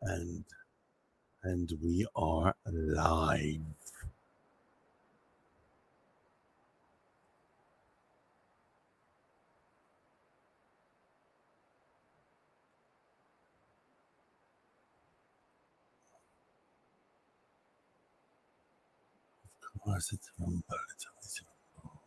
and we are live. Of course, it's Rumble. It's always Rumble.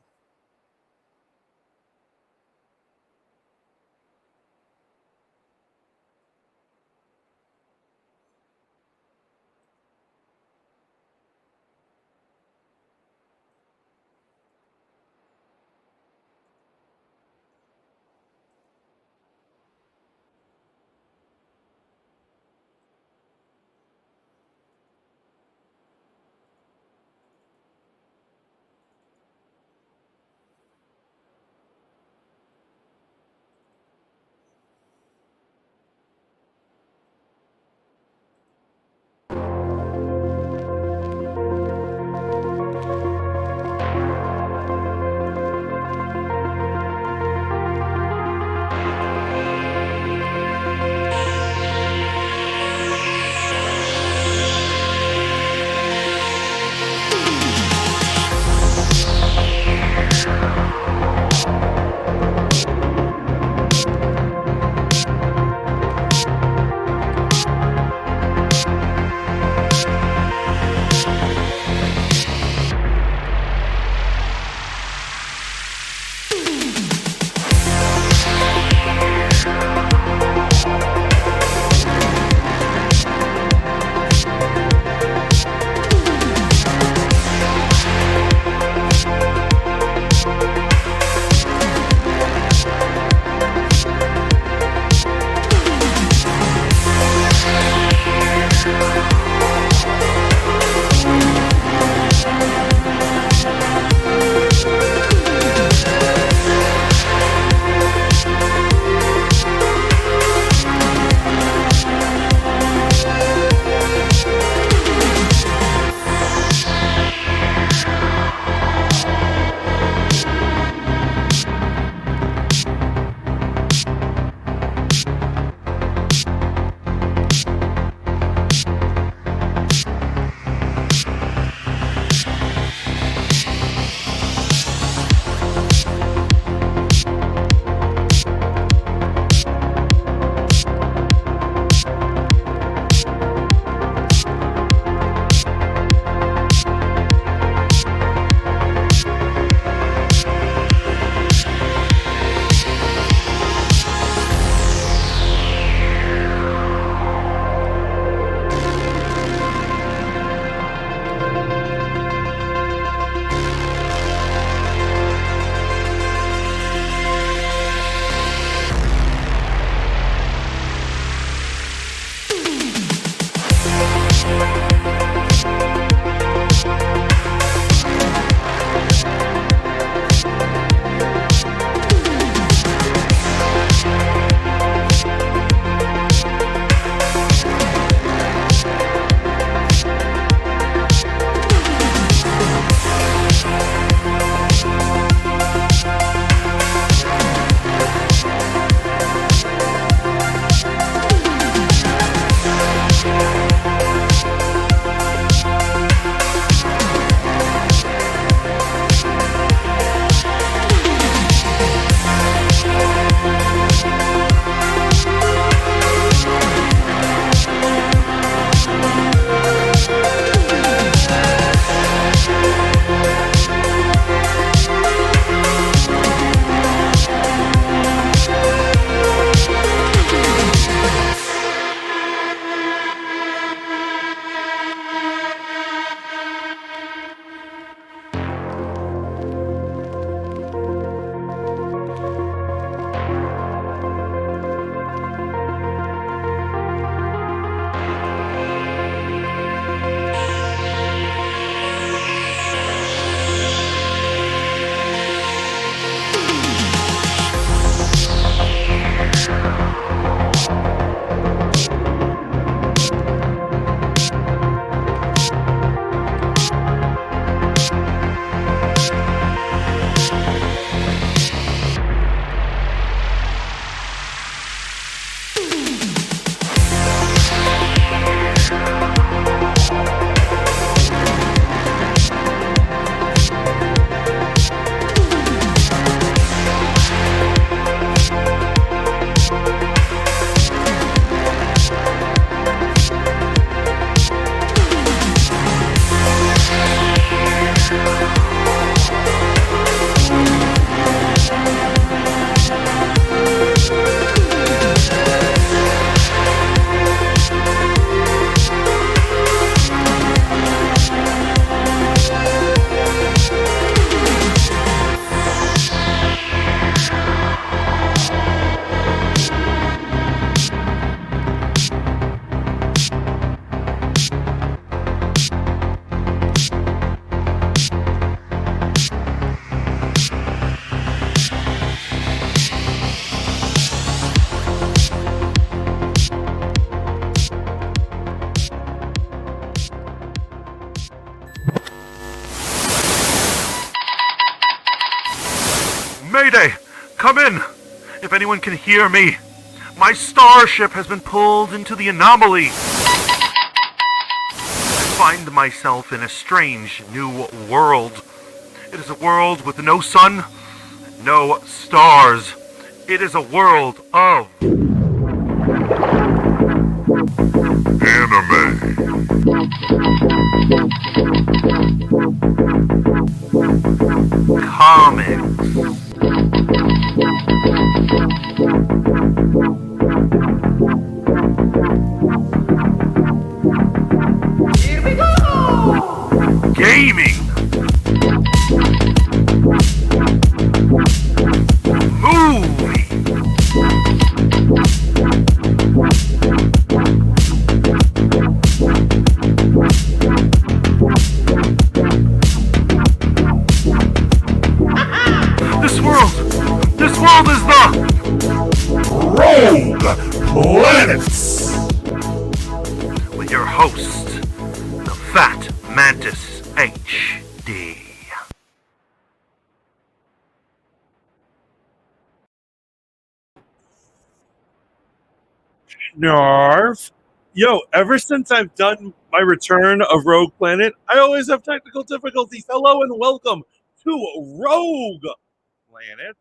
Mayday! Come in! If anyone can hear me, my starship has been pulled into the anomaly. I find myself in a strange new world. It is a world with no sun, no stars. It is a world of anime. Comics. Here we go! Gaming. Movie. This world is the Rogue Planets! With your host, the Fat Mantis HD. Snarf. Yo, ever since I've done my return of Rogue Planet, I always have technical difficulties. Hello and welcome to Rogue Planet.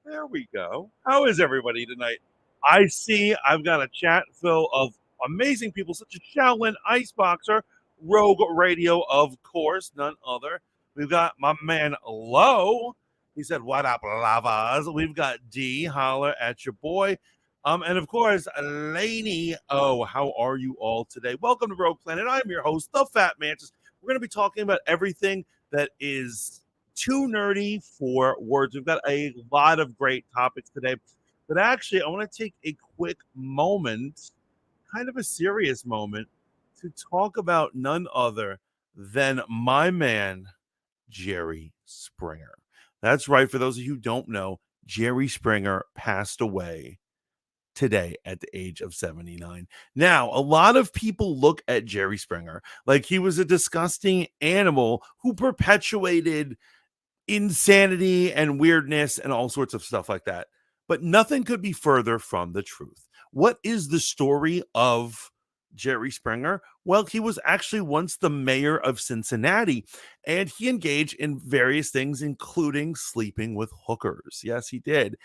There we go. How is everybody tonight? I see I've got a chat full of amazing people such as Shaolin Iceboxer, Rogue Radio, of course, none other. We've got my man Low. He said, "What up, lavas?" We've got D, holler at your boy. And of course, Laney. Oh, how are you all today? Welcome to Rogue Planet. I'm your host, the Fat Mantis. We're going to be talking about everything that is too nerdy for words. We've got a lot of great topics today. But actually, I want to take a quick moment, kind of a serious moment, to talk about none other than my man, Jerry Springer. That's right. For those of you who don't know, Jerry Springer passed away today at the age of 79. Now, a lot of people look at Jerry Springer like he was a disgusting animal who perpetuated insanity and weirdness and all sorts of stuff like that. But nothing could be further from the truth. What is the story of Jerry Springer? Well, he was actually once the mayor of Cincinnati, and he engaged in various things, including sleeping with hookers. Yes, he did.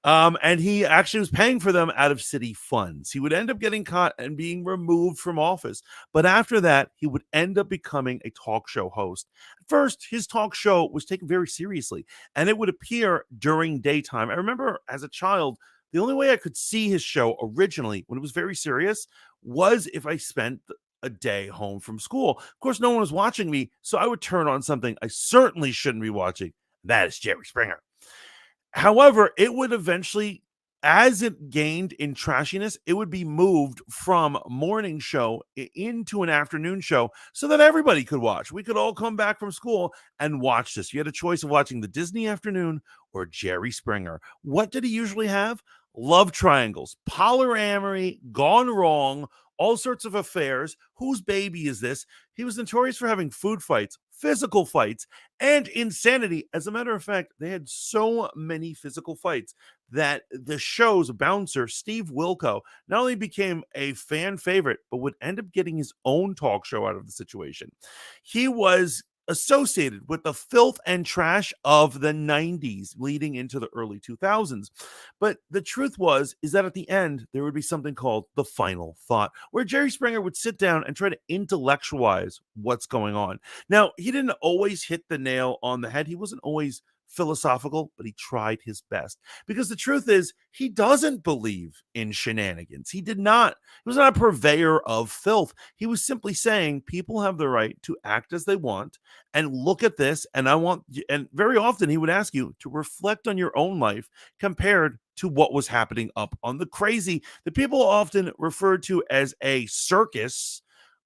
And he actually was paying for them out of city funds. He would end up getting caught and being removed from office. But after that, he would end up becoming a talk show host. First, his talk show was taken very seriously, and it would appear during daytime. I remember as a child, the only way I could see his show originally when it was very serious was if I spent a day home from school. Of course, no one was watching me, so I would turn on something I certainly shouldn't be watching. That is Jerry Springer. However, it would eventually, as it gained in trashiness, it would be moved from morning show into an afternoon show so that everybody could watch. We could all come back from school and watch this. You had a choice of watching the Disney Afternoon or Jerry Springer. What did he usually have? Love triangles, polyamory, gone wrong, all sorts of affairs. Whose baby is this? He was notorious for having food fights, physical fights, and insanity. As a matter of fact, they had so many physical fights that the show's bouncer, Steve Wilco, not only became a fan favorite, but would end up getting his own talk show out of the situation. He was associated with the filth and trash of the 90s leading into the early 2000s. But the truth is that at the end, there would be something called the final thought, where Jerry Springer would sit down and try to intellectualize what's going on. Now, he didn't always hit the nail on the head. He wasn't always philosophical, but he tried his best. Because the truth is, he doesn't believe in shenanigans. He did not. He was not a purveyor of filth. He was simply saying people have the right to act as they want and look at this. And very often he would ask you to reflect on your own life compared to what was happening up on the crazy that people often referred to as a circus.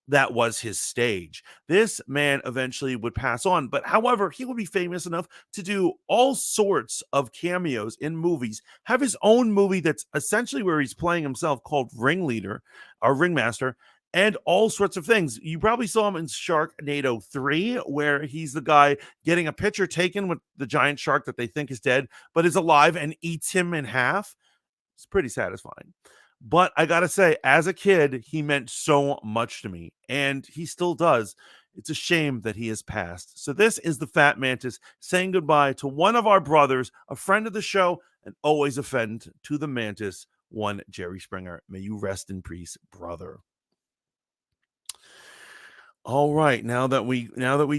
That was his stage. This man eventually would pass on, but however, he would be famous enough to do all sorts of cameos in movies, have his own movie that's essentially where he's playing himself called Ringleader or Ringmaster, and all sorts of things. You probably saw him in Sharknado 3, where he's the guy getting a picture taken with the giant shark that they think is dead, but is alive and eats him in half. It's pretty satisfying. But I gotta say, as a kid, he meant so much to me, and he still does. It's a shame that he has passed. So this is the Fat Mantis saying goodbye to one of our brothers, a friend of the show, and always a friend to the Mantis, one Jerry Springer. May you rest in peace, brother. All right, now that we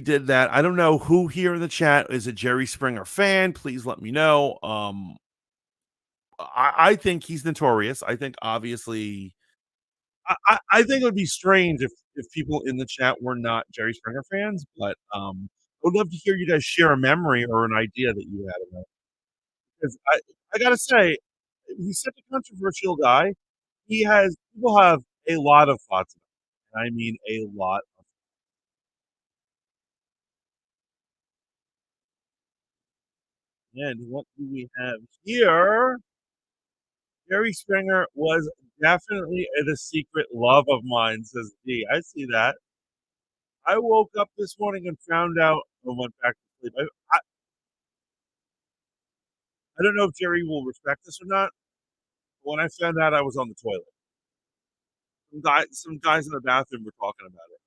did that, I don't know who here in the chat is a Jerry Springer fan. Please let me know. I think he's notorious. I think obviously I think it would be strange if people in the chat were not Jerry Springer fans, but I would love to hear you guys share a memory or an idea that you had about it. Because I gotta say, he's such a controversial guy. He has people have a lot of thoughts about him. I mean a lot. And what do we have here? Jerry Springer was definitely the secret love of mine, says D. I see that. I woke up this morning and found out and went back to sleep. I don't know if Jerry will respect this or not. But when I found out, I was on the toilet. Some guys in the bathroom were talking about it.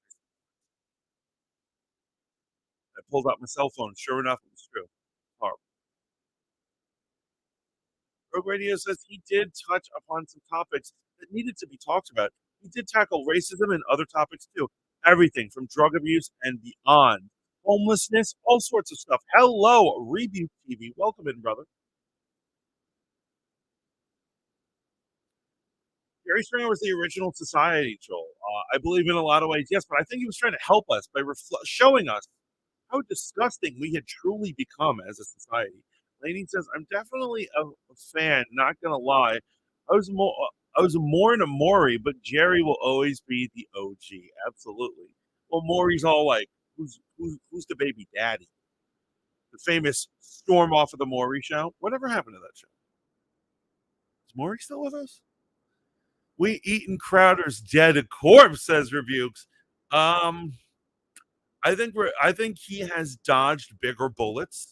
I pulled out my cell phone. Sure enough, it was true. Horrible. Rogue Radio says he did touch upon some topics that needed to be talked about. He did tackle racism and other topics too. Everything from drug abuse and beyond. Homelessness, all sorts of stuff. Hello, Rebuke TV. Welcome in, brother. Jerry Springer was the original society troll. I believe in a lot of ways, yes, but I think he was trying to help us by showing us how disgusting we had truly become as a society. Lainey says, "I'm definitely a fan. Not gonna lie, I was more in a Maury, but Jerry will always be the OG. Absolutely. Well, Maury's all like, who's the baby daddy? The famous storm off of the Maury show. Whatever happened to that show? Is Maury still with us? We eaten Crowder's dead corpse," says Rebukes. Um, I think he has dodged bigger bullets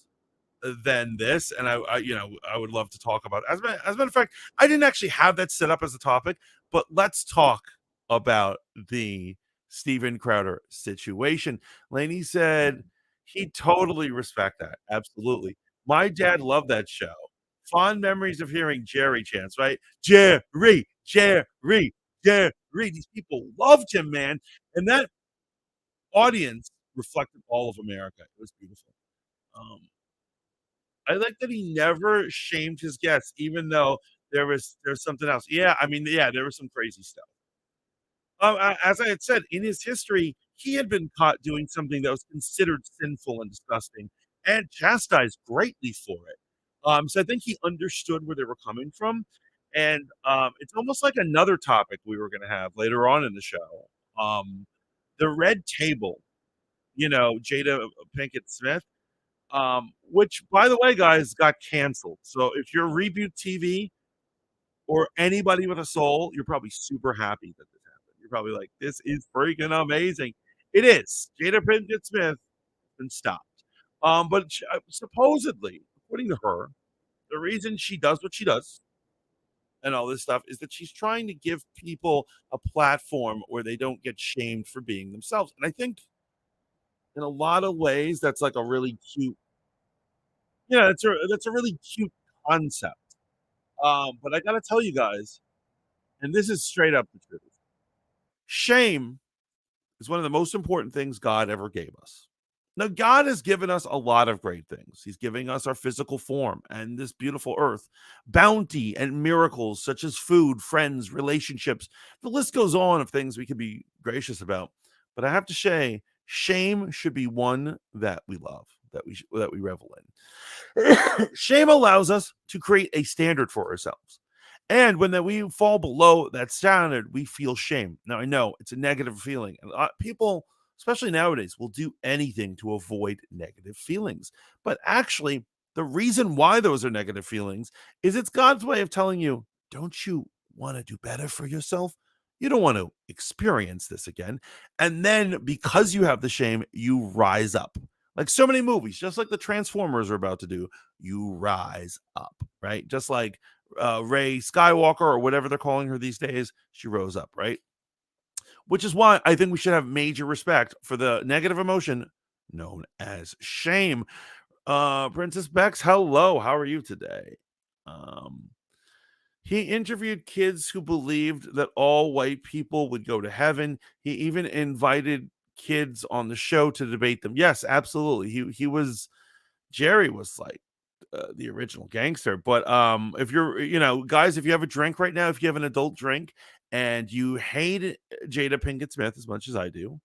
than this, and I would love to talk about it. As a matter of fact, I didn't actually have that set up as a topic, but let's talk about the Steven Crowder situation. Laney said he totally respect that. Absolutely. My dad loved that show. Fond memories of hearing Jerry chants, right? Jerry, Jerry, Jerry. These people loved him, man. And that audience reflected all of America. It was beautiful. Um, I like that he never shamed his guests, even though there's something else. Yeah, I mean, yeah, there was some crazy stuff. As I had said, in his history, he had been caught doing something that was considered sinful and disgusting, and chastised greatly for it. So I think he understood where they were coming from, and it's almost like another topic we were going to have later on in the show. The red table, Jada Pinkett Smith, which, by the way, guys, got canceled. So if you're Reboot TV or anybody with a soul, you're probably super happy that this happened. You're probably like, this is freaking amazing. It is. Jada Pinkett Smith been stopped. But supposedly, according to her, the reason she does what she does and all this stuff is that she's trying to give people a platform where they don't get shamed for being themselves. And I think in a lot of ways, that's like a really cute, yeah, that's a really cute concept. But I gotta tell you guys, and this is straight up the truth. Shame is one of the most important things God ever gave us. Now, God has given us a lot of great things. He's giving us our physical form and this beautiful earth, bounty and miracles such as food, friends, relationships. The list goes on of things we could be gracious about. But I have to say, shame should be one that we love, that we revel in. Shame allows us to create a standard for ourselves. And when we fall below that standard, we feel shame. Now, I know it's a negative feeling. And people, especially nowadays, will do anything to avoid negative feelings. But actually, the reason why those are negative feelings is it's God's way of telling you, don't you want to do better for yourself? You don't want to experience this again. And then because you have the shame, you rise up. Like so many movies, just like the Transformers are about to do, you rise up, right? Just like Ray Skywalker or whatever they're calling her these days, she rose up, right? Which is why I think we should have major respect for the negative emotion known as shame. Princess Bex, hello. How are you today? Um, he interviewed kids who believed that all white people would go to heaven. He even invited kids on the show to debate them. Yes, absolutely. He was Jerry was like the original gangster. But if you're, guys, if you have a drink right now, if you have an adult drink and you hate Jada Pinkett Smith as much as I do,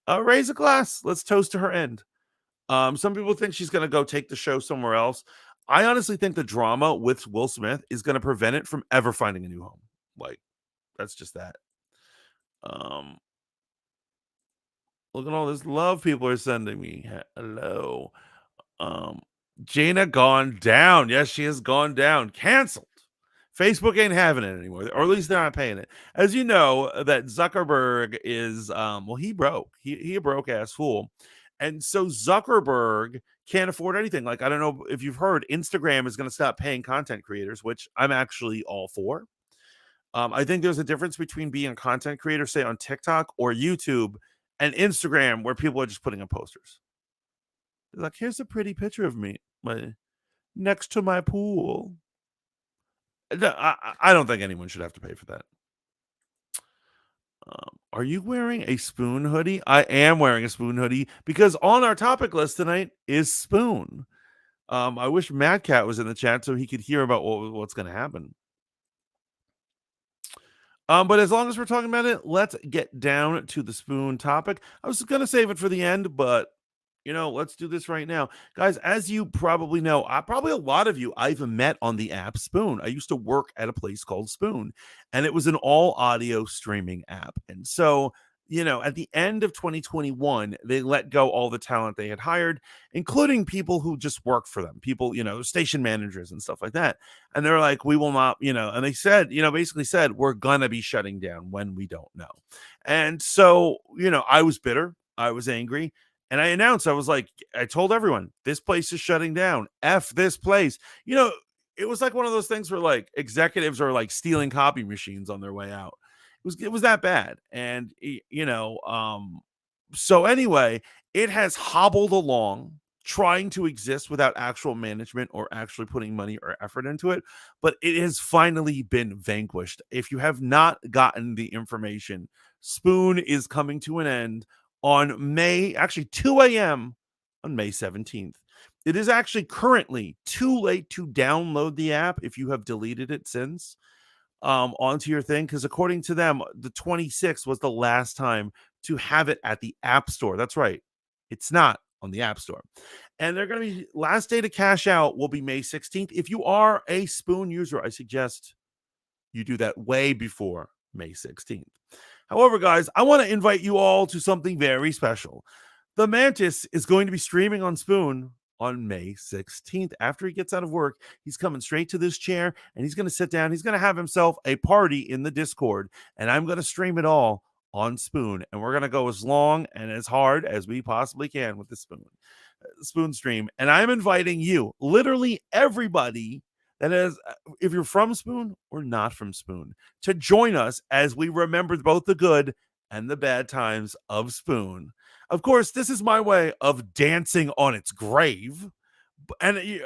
raise a glass. Let's toast to her end. Some people think she's going to go take the show somewhere else. I honestly think the drama with Will Smith is going to prevent it from ever finding a new home. Like, that's just that. Um, Look at all this love people are sending me. Hello. Um, Jaina gone down. Yes, she has gone down. Canceled. Facebook ain't having it anymore, or at least they're not paying it. As you know, that Zuckerberg is he broke. He a broke ass fool. And so Zuckerberg can't afford anything. Like, I don't know if you've heard, Instagram is going to stop paying content creators, which I'm actually all for. I think there's a difference between being a content creator, say on TikTok or YouTube, and Instagram, where people are just putting up posters. They're like, here's a pretty picture of me next to my pool. I don't think anyone should have to pay for that. Are you wearing a Spoon hoodie? I am wearing a Spoon hoodie because on our topic list tonight is Spoon. I wish Mad Cat was in the chat so he could hear about what's going to happen. But as long as we're talking about it, let's get down to the Spoon topic. I was going to save it for the end, but let's do this right now. Guys, as you probably know, probably a lot of you I've met on the app Spoon. I used to work at a place called Spoon, and it was an all audio streaming app. And so, at the end of 2021, they let go all the talent they had hired, including people who just work for them, people, station managers and stuff like that. And they're like, we will not, and they said, basically said, we're going to be shutting down when we don't know. And so, I was bitter. I was angry. And I announced, I was like, I told everyone, this place is shutting down. F this place. It was like one of those things where like executives are like stealing copy machines on their way out. It was that bad. And so anyway, it has hobbled along trying to exist without actual management or actually putting money or effort into it, but it has finally been vanquished. If you have not gotten the information, Spoon is coming to an end on 2 a.m. on May 17th. It is actually currently too late to download the app if you have deleted it since onto your thing, because according to them, the 26th was the last time to have it at the App Store. That's right. It's not on the App Store. And they're going to be, last day to cash out will be May 16th. If you are a Spoon user, I suggest you do that way before May 16th. However, guys, I want to invite you all to something very special. The Mantis is going to be streaming on Spoon on May 16th. After he gets out of work, he's coming straight to this chair and he's going to sit down. He's going to have himself a party in the Discord, and I'm going to stream it all on Spoon. And we're going to go as long and as hard as we possibly can with the Spoon stream. And I'm inviting you, literally everybody that is, if you're from Spoon or not from Spoon, to join us as we remember both the good and the bad times of Spoon. Of course, this is my way of dancing on its grave. And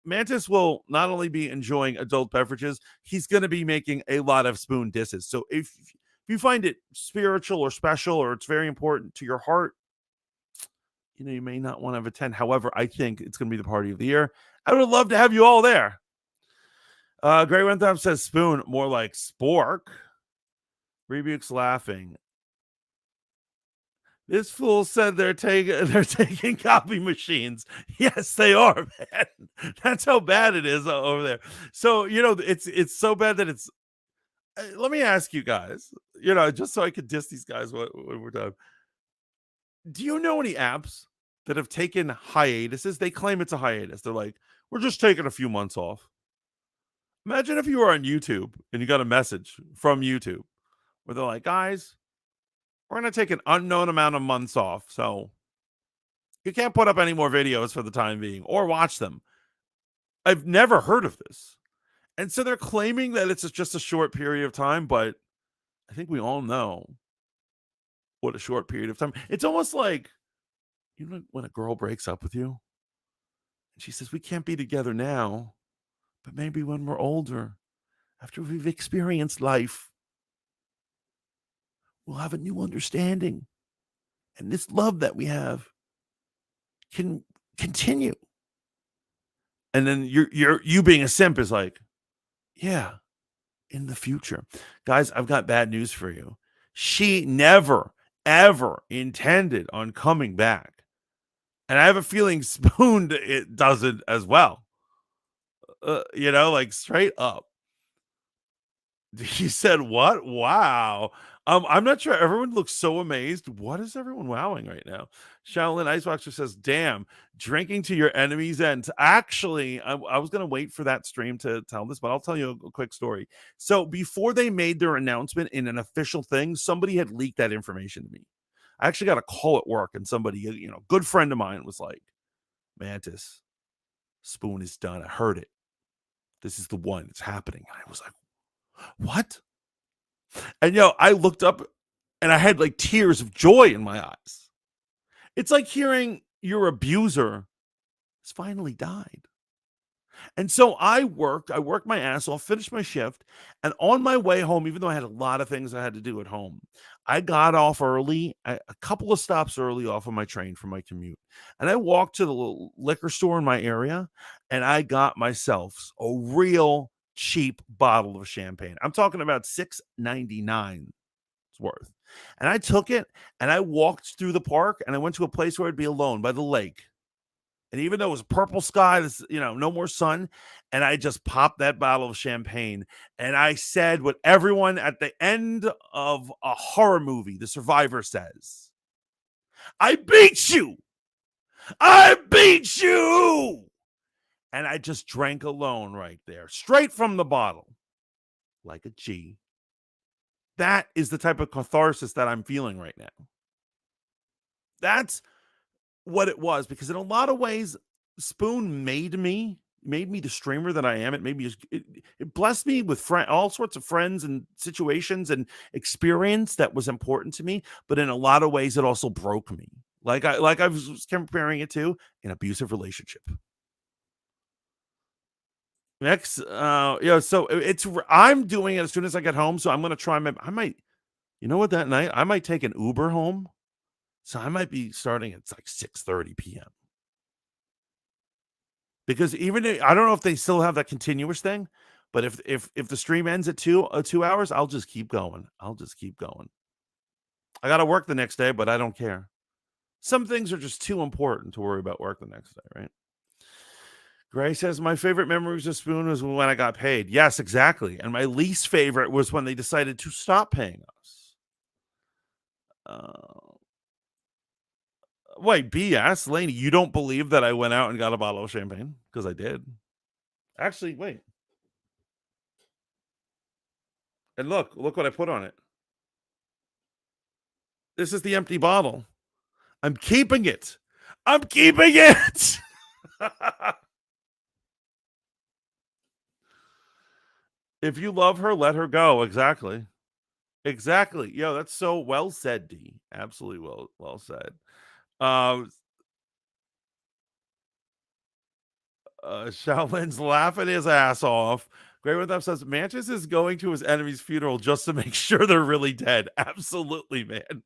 Mantis will not only be enjoying adult beverages, he's going to be making a lot of Spoon disses. So if you find it spiritual or special, or it's very important to your heart, you may not want to attend. However, I think it's going to be the party of the year. I would love to have you all there. Gray Wentham says Spoon, more like Spork. Rebuke's laughing. This fool said they're taking copy machines. Yes, they are, man. That's how bad it is over there. So it's so bad that it's. Let me ask you guys. Just so I could diss these guys one more time. Do you know any apps that have taken hiatuses? They claim it's a hiatus. They're like, we're just taking a few months off. Imagine if you were on YouTube and you got a message from YouTube. where they're like, guys, we're going to take an unknown amount of months off. So you can't put up any more videos for the time being or watch them. I've never heard of this. And so they're claiming that it's just a short period of time, but I think we all know what a short period of time. It's almost like, you know, when a girl breaks up with you and she says, we can't be together now, but maybe when we're older, after we've experienced life, we'll have a new understanding. And this love that we have can continue. And then you being a simp is like, yeah, in the future. Guys, I've got bad news for you. She never, ever intended on coming back. And I have a feeling Spoon it doesn't as well. You know, like straight up. He said, what? Wow. I'm not sure. Everyone looks so amazed. What is everyone wowing right now? Shaolin Iceboxer says, damn, drinking to your enemy's end. Actually, I was going to wait for that stream to tell this, but I'll tell you a quick story. So before they made their announcement in an official thing, somebody had leaked that information to me. I actually got a call at work, and somebody, you know, good friend of mine was like, Mantis, Spoon is done. I heard it. This is the one. It's happening. And I was like, what? And I looked up and I had like tears of joy in my eyes. It's like hearing your abuser has finally died. And so I worked my ass off, finished my shift, and on my way home, even though I had a lot of things I had to do at home, I got off early, a couple of stops early off of my train for my commute. And I walked to the little liquor store in my area and I got myself a real cheap bottle of champagne. I'm talking about $6.99 worth. And I took it and I walked through the park and I went to a place where I'd be alone by the lake. And even though it was purple sky, no more sun, and I just popped that bottle of champagne. And I said what everyone at the end of a horror movie, the survivor, says, I beat you. I beat you. And I just drank alone right there, straight from the bottle, like a G. That is the type of catharsis that I'm feeling right now. That's what it was, because in a lot of ways, Spoon made me the streamer that I am. It made me, it blessed me with all sorts of friends and situations and experience that was important to me. But in a lot of ways, it also broke me. Like I was comparing it to an abusive relationship. Next, so I'm doing it as soon as I get home. So I'm going to try I might, that night I might take an Uber home. So I might be starting at like 6:30 p.m. Because even I don't know if they still have that continuous thing, but if the stream ends at 2 hours, I'll just keep going. I got to work the next day, but I don't care. Some things are just too important to worry about work the next day, right? Gray says, my favorite memories of Spoon was when I got paid. Yes, exactly. And my least favorite was when they decided to stop paying us. Wait, BS, Laney, you don't believe that I went out and got a bottle of champagne? Because I did. Actually, wait. And look what I put on it. This is the empty bottle. I'm keeping it. I'm keeping it. If you love her, let her go. Exactly. Yo, that's so well said, D. Absolutely well said. Shaolin's laughing his ass off. Great with them says Mantis is going to his enemy's funeral just to make sure they're really dead. Absolutely, man.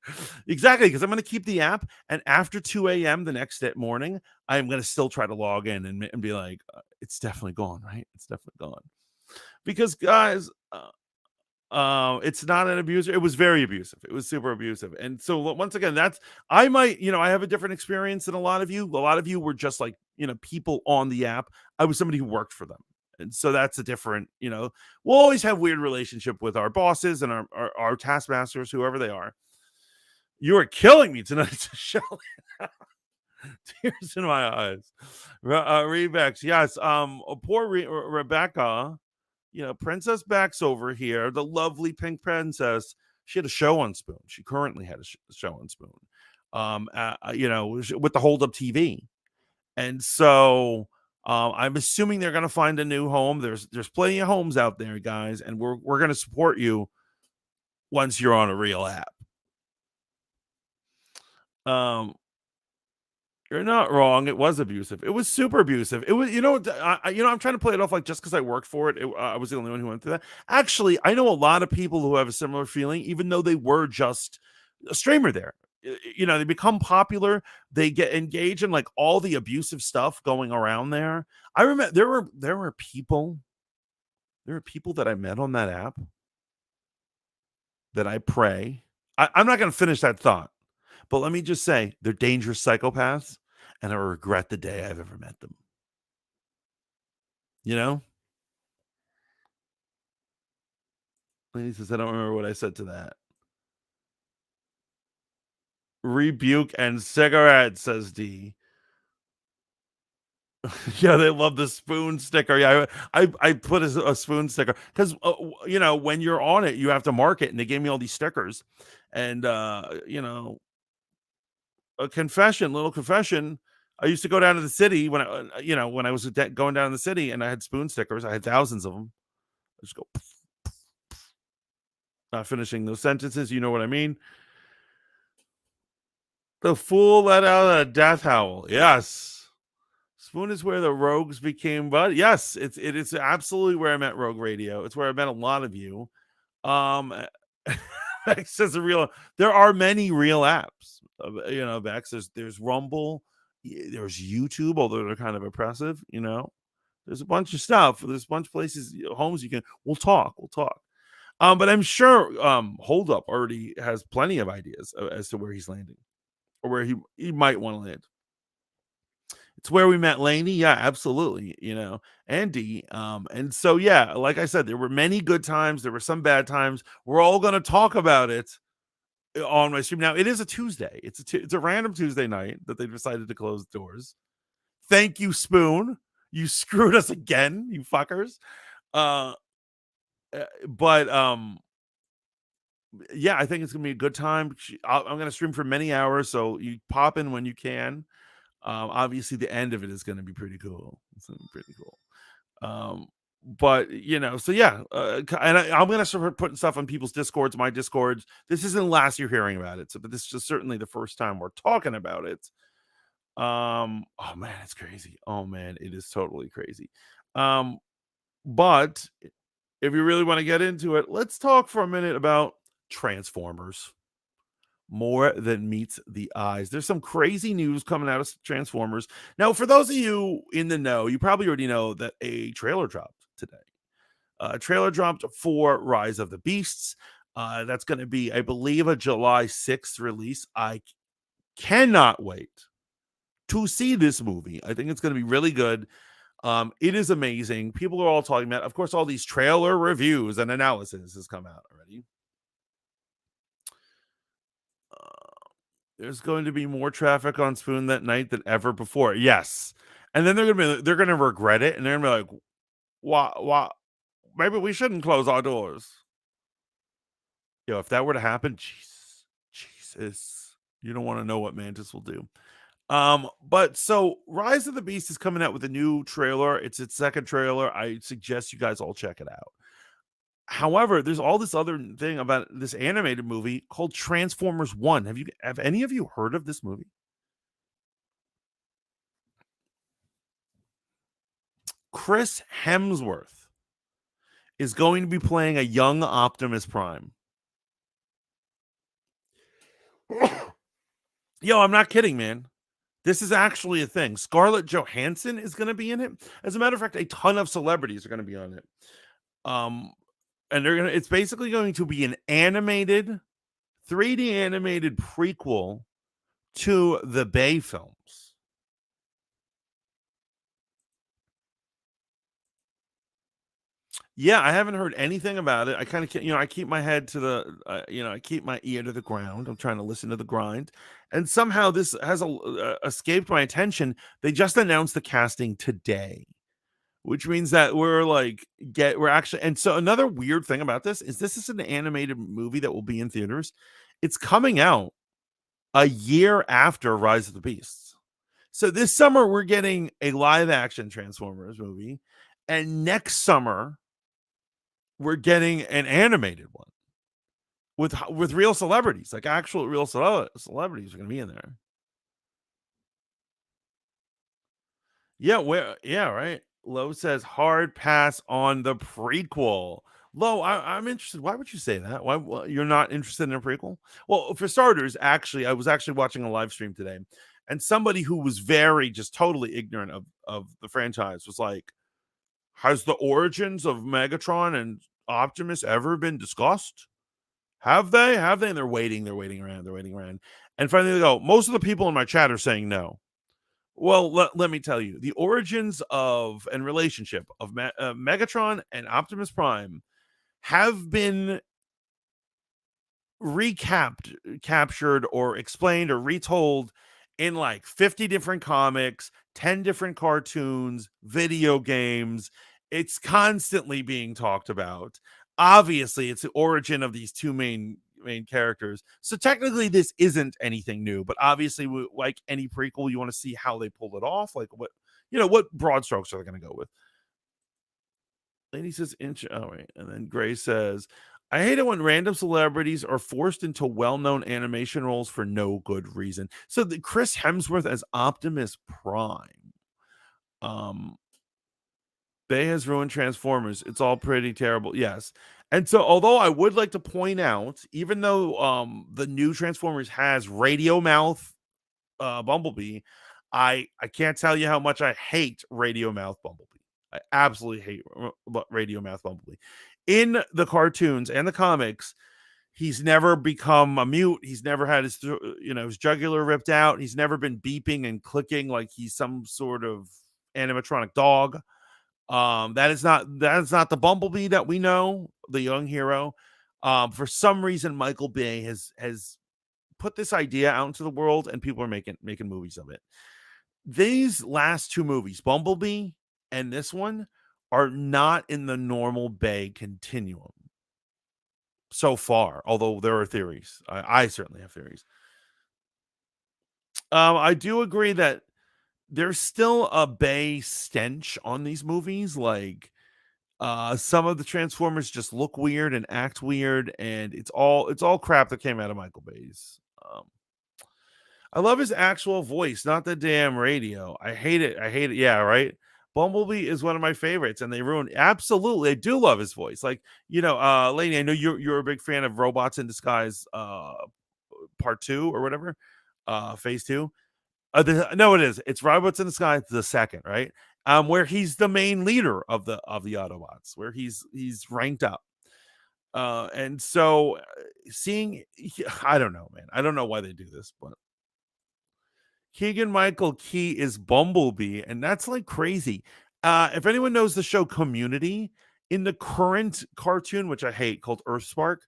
Exactly, because I'm going to keep the app, and after 2 a.m. the next morning, I'm going to still try to log in and be like, it's definitely gone, right? It's definitely gone. Because, guys, it's not an abuser. It was very abusive. It was super abusive. And so once again, I might, I have a different experience than a lot of you. A lot of you were just like, people on the app. I was somebody who worked for them. And so that's a different, we'll always have weird relationship with our bosses and our taskmasters, whoever they are. You are killing me tonight, Shelley. Tears in my eyes. Rebex, yes. Poor Rebecca. Princess Beck's over here, the lovely pink princess. She had a show on Spoon. She currently had a show on Spoon. With the Hold Up TV. And so I'm assuming they're going to find a new home. There's plenty of homes out there, guys, and we're going to support you once you're on a real app. You're not wrong. It was abusive. It was super abusive. It was, I'm trying to play it off like just because I worked for it, I was the only one who went through that. Actually, I know a lot of people who have a similar feeling, even though they were just a streamer there. They become popular. They get engaged in like all the abusive stuff going around there. I remember there were people that I met on that app that I pray. I'm not going to finish that thought. But let me just say, they're dangerous psychopaths, and I regret the day I've ever met them. Lady says, I don't remember what I said to that. Rebuke and cigarette, says D. Yeah, they love the Spoon sticker. Yeah, I put a Spoon sticker because when you're on it, you have to mark it, and they gave me all these stickers, and little confession. I used to go down to the city when I was going down to the city, and I had Spoon stickers. I had thousands of them. I just go, not finishing those sentences. You know what I mean? The fool let out a death howl. Yes. Spoon is where the rogues became buddies. Yes, it is absolutely where I met Rogue Radio. It's where I met a lot of you. Says there are many real apps. Vex. There's Rumble, there's YouTube, although they're kind of oppressive. There's a bunch of stuff. There's a bunch of places, homes we'll talk. But I'm sure Hold Up already has plenty of ideas as to where he's landing or where he might want to land. It's where we met Lainey. Yeah, absolutely. Andy. And so, yeah, like I said, there were many good times. There were some bad times. We're all going to talk about it on my stream. Now, it is a Tuesday. It's a random Tuesday night that they decided to close the doors. Thank you, Spoon. You screwed us again, you fuckers. But yeah, I think it's gonna be a good time. I'm gonna stream for many hours, so you pop in when you can. Obviously, the end of it is gonna be pretty cool. It's gonna be pretty cool. But so yeah, and I'm gonna start putting stuff on people's discords, my discords. This isn't the last you're hearing about it, but this is certainly the first time we're talking about it. Oh man, it's crazy. Oh man, it is totally crazy. But if you really want to get into it, let's talk for a minute about Transformers. More than meets the eyes. There's some crazy news coming out of Transformers. Now, for those of you in the know, you probably already know that a trailer dropped today. A trailer dropped for Rise of the Beasts. That's going to be, I believe, a July 6th release. I cannot wait to see this movie. I think it's going to be really good. It is amazing. People are all talking about, of course, all these trailer reviews and analysis has come out already. There's going to be more traffic on Spoon that night than ever before. Yes. And then they're going to regret it. And they're going to be like, why? Maybe we shouldn't close our doors. If that were to happen, Jesus, you don't want to know what Mantis will do. But so Rise of the Beast is coming out with a new trailer. It's its second trailer. I suggest you guys all check it out. However, there's all this other thing about this animated movie called Transformers 1. Have any of you heard of this movie? Chris Hemsworth is going to be playing a young Optimus Prime. Yo, I'm not kidding, man. This is actually a thing. Scarlett Johansson is going to be in it. As a matter of fact, a ton of celebrities are going to be on it. And it's basically going to be an 3D animated prequel to the Bay films. Yeah, I haven't heard anything about it. I kind of, I keep my head to the, I keep my ear to the ground. I'm trying to listen to the grind. And somehow this has escaped my attention. They just announced the casting today. which means that we're actually. And so another weird thing about this is an animated movie that will be in theaters. It's coming out a year after Rise of the Beasts. So this summer we're getting a live action Transformers movie, and next summer we're getting an animated one with real celebrities, like actual real celebrities are going to be in there. Yeah, right. Lowe says hard pass on the prequel. Lowe, I'm interested. Why would you say that? Why you're not interested in a prequel? Well, for starters, actually, I was actually watching a live stream today, and somebody who was very just totally ignorant of the franchise was like, "Has the origins of Megatron and Optimus ever been discussed? Have they? Have they?" And they're waiting around. And finally, they go, most of the people in my chat are saying no. Well, let me tell you, the origins of and relationship of Megatron and Optimus Prime have been captured or explained or retold in like 50 different comics, 10 different cartoons, video games. It's constantly being talked about. Obviously, it's the origin of these two main characters. So technically this isn't anything new, but obviously like any prequel, you want to see how they pull it off, like what broad strokes are they going to go with. Lady says inch. Oh wait, and then Gray says, "I hate it when random celebrities are forced into well-known animation roles for no good reason." So the Chris Hemsworth as Optimus Prime. Bay has ruined Transformers. It's all pretty terrible. Yes. And so although I would like to point out, even though the new Transformers has Radio Mouth Bumblebee, I can't tell you how much I hate Radio Mouth Bumblebee. I absolutely hate Radio Mouth Bumblebee. In the cartoons and the comics, he's never become a mute. He's never had his jugular ripped out. He's never been beeping and clicking like he's some sort of animatronic dog. That is not the Bumblebee that we know, the young hero. For some reason, Michael Bay has put this idea out into the world, and people are making movies of it. These last two movies, Bumblebee and this one, are not in the normal Bay continuum so far. Although there are theories, I certainly have theories. I do agree that there's still a Bay stench on these movies, like some of the Transformers just look weird and act weird, and it's all crap that came out of Michael Bay's. I love his actual voice, not the damn radio. I hate it. Yeah, right. Bumblebee is one of my favorites, and they ruined. Absolutely, I do love his voice. Like Lainey, I know you're a big fan of Robots in Disguise, part 2 or whatever, phase 2. No, it is. It's Robots in the Sky. The second, right? Where he's the main leader of the Autobots, where he's ranked up. And so seeing, I don't know, man. I don't know why they do this, but Keegan Michael Key is Bumblebee, and that's like crazy. If anyone knows the show Community, in the current cartoon, which I hate, called Earthspark,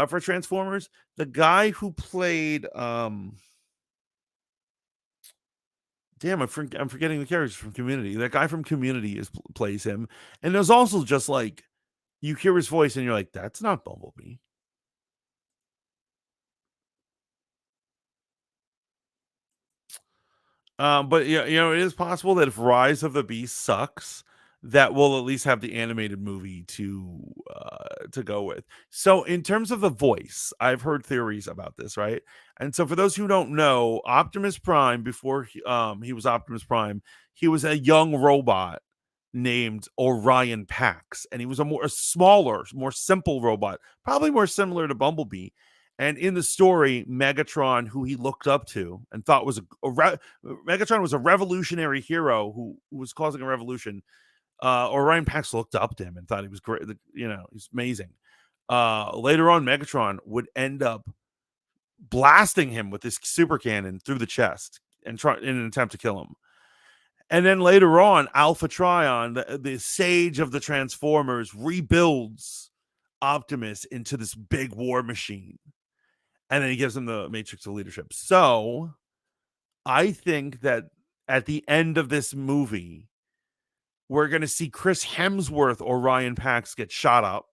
for Transformers, the guy who played damn, I'm forgetting the characters from Community. That guy from Community plays him, and there's also just like you hear his voice and you're like, that's not Bumblebee. But yeah, it is possible that if Rise of the Beast sucks, that we'll at least have the animated movie to go with. So in terms of the voice, I've heard theories about this, right? And so for those who don't know, Optimus Prime, before he was Optimus Prime, he was a young robot named Orion Pax, and he was a smaller, more simple robot, probably more similar to Bumblebee. And in the story, Megatron, who he looked up to and thought was Megatron was a revolutionary hero who was causing a revolution. Orion Pax looked up to him and thought he was great. He's amazing. Later on, Megatron would end up blasting him with this super cannon through the chest and try in an attempt to kill him. And then later on, Alpha Trion, the sage of the Transformers, rebuilds Optimus into this big war machine. And then he gives him the Matrix of Leadership. So I think that at the end of this movie, we're going to see Chris Hemsworth or Ryan Pax get shot up.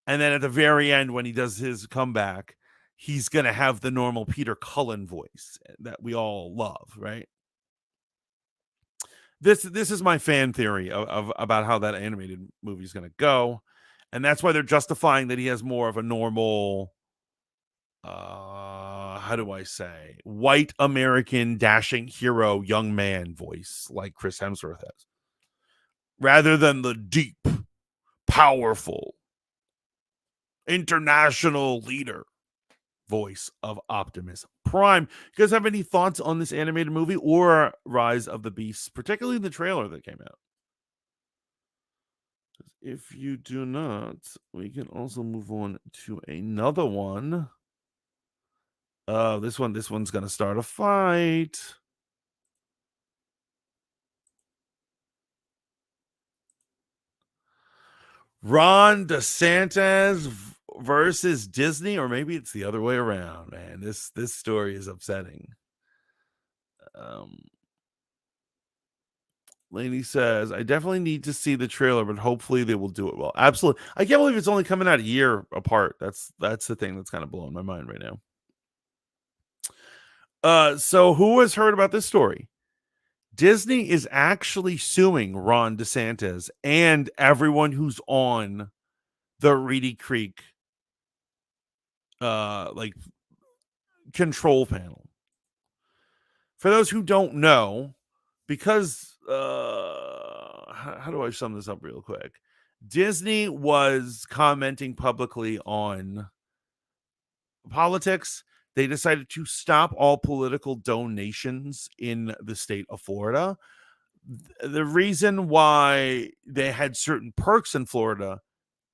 And then at the very end, when he does his comeback, he's going to have the normal Peter Cullen voice that we all love, right? This is my fan theory of about how that animated movie is going to go. And that's why they're justifying that he has more of a normal, how do I say, white American dashing hero young man voice like Chris Hemsworth has, rather than the deep, powerful, international leader voice of Optimus Prime. You guys have any thoughts on this animated movie or Rise of the Beasts, particularly the trailer that came out? If you do not, we can also move on to another one. This one's gonna start a fight. Ron DeSantis versus Disney, or maybe it's the other way around, man. This story is upsetting. Lady says, I definitely need to see the trailer, but hopefully they will do it well. Absolutely. I can't believe it's only coming out a year apart. That's the thing that's kind of blowing my mind right now. So who has heard about this story? Disney is actually suing Ron DeSantis and everyone who's on the Reedy Creek like control panel. For those who don't know, because how do I sum this up real quick? Disney was commenting publicly on politics. They decided to stop all political donations in the state of Florida. The reason why they had certain perks in Florida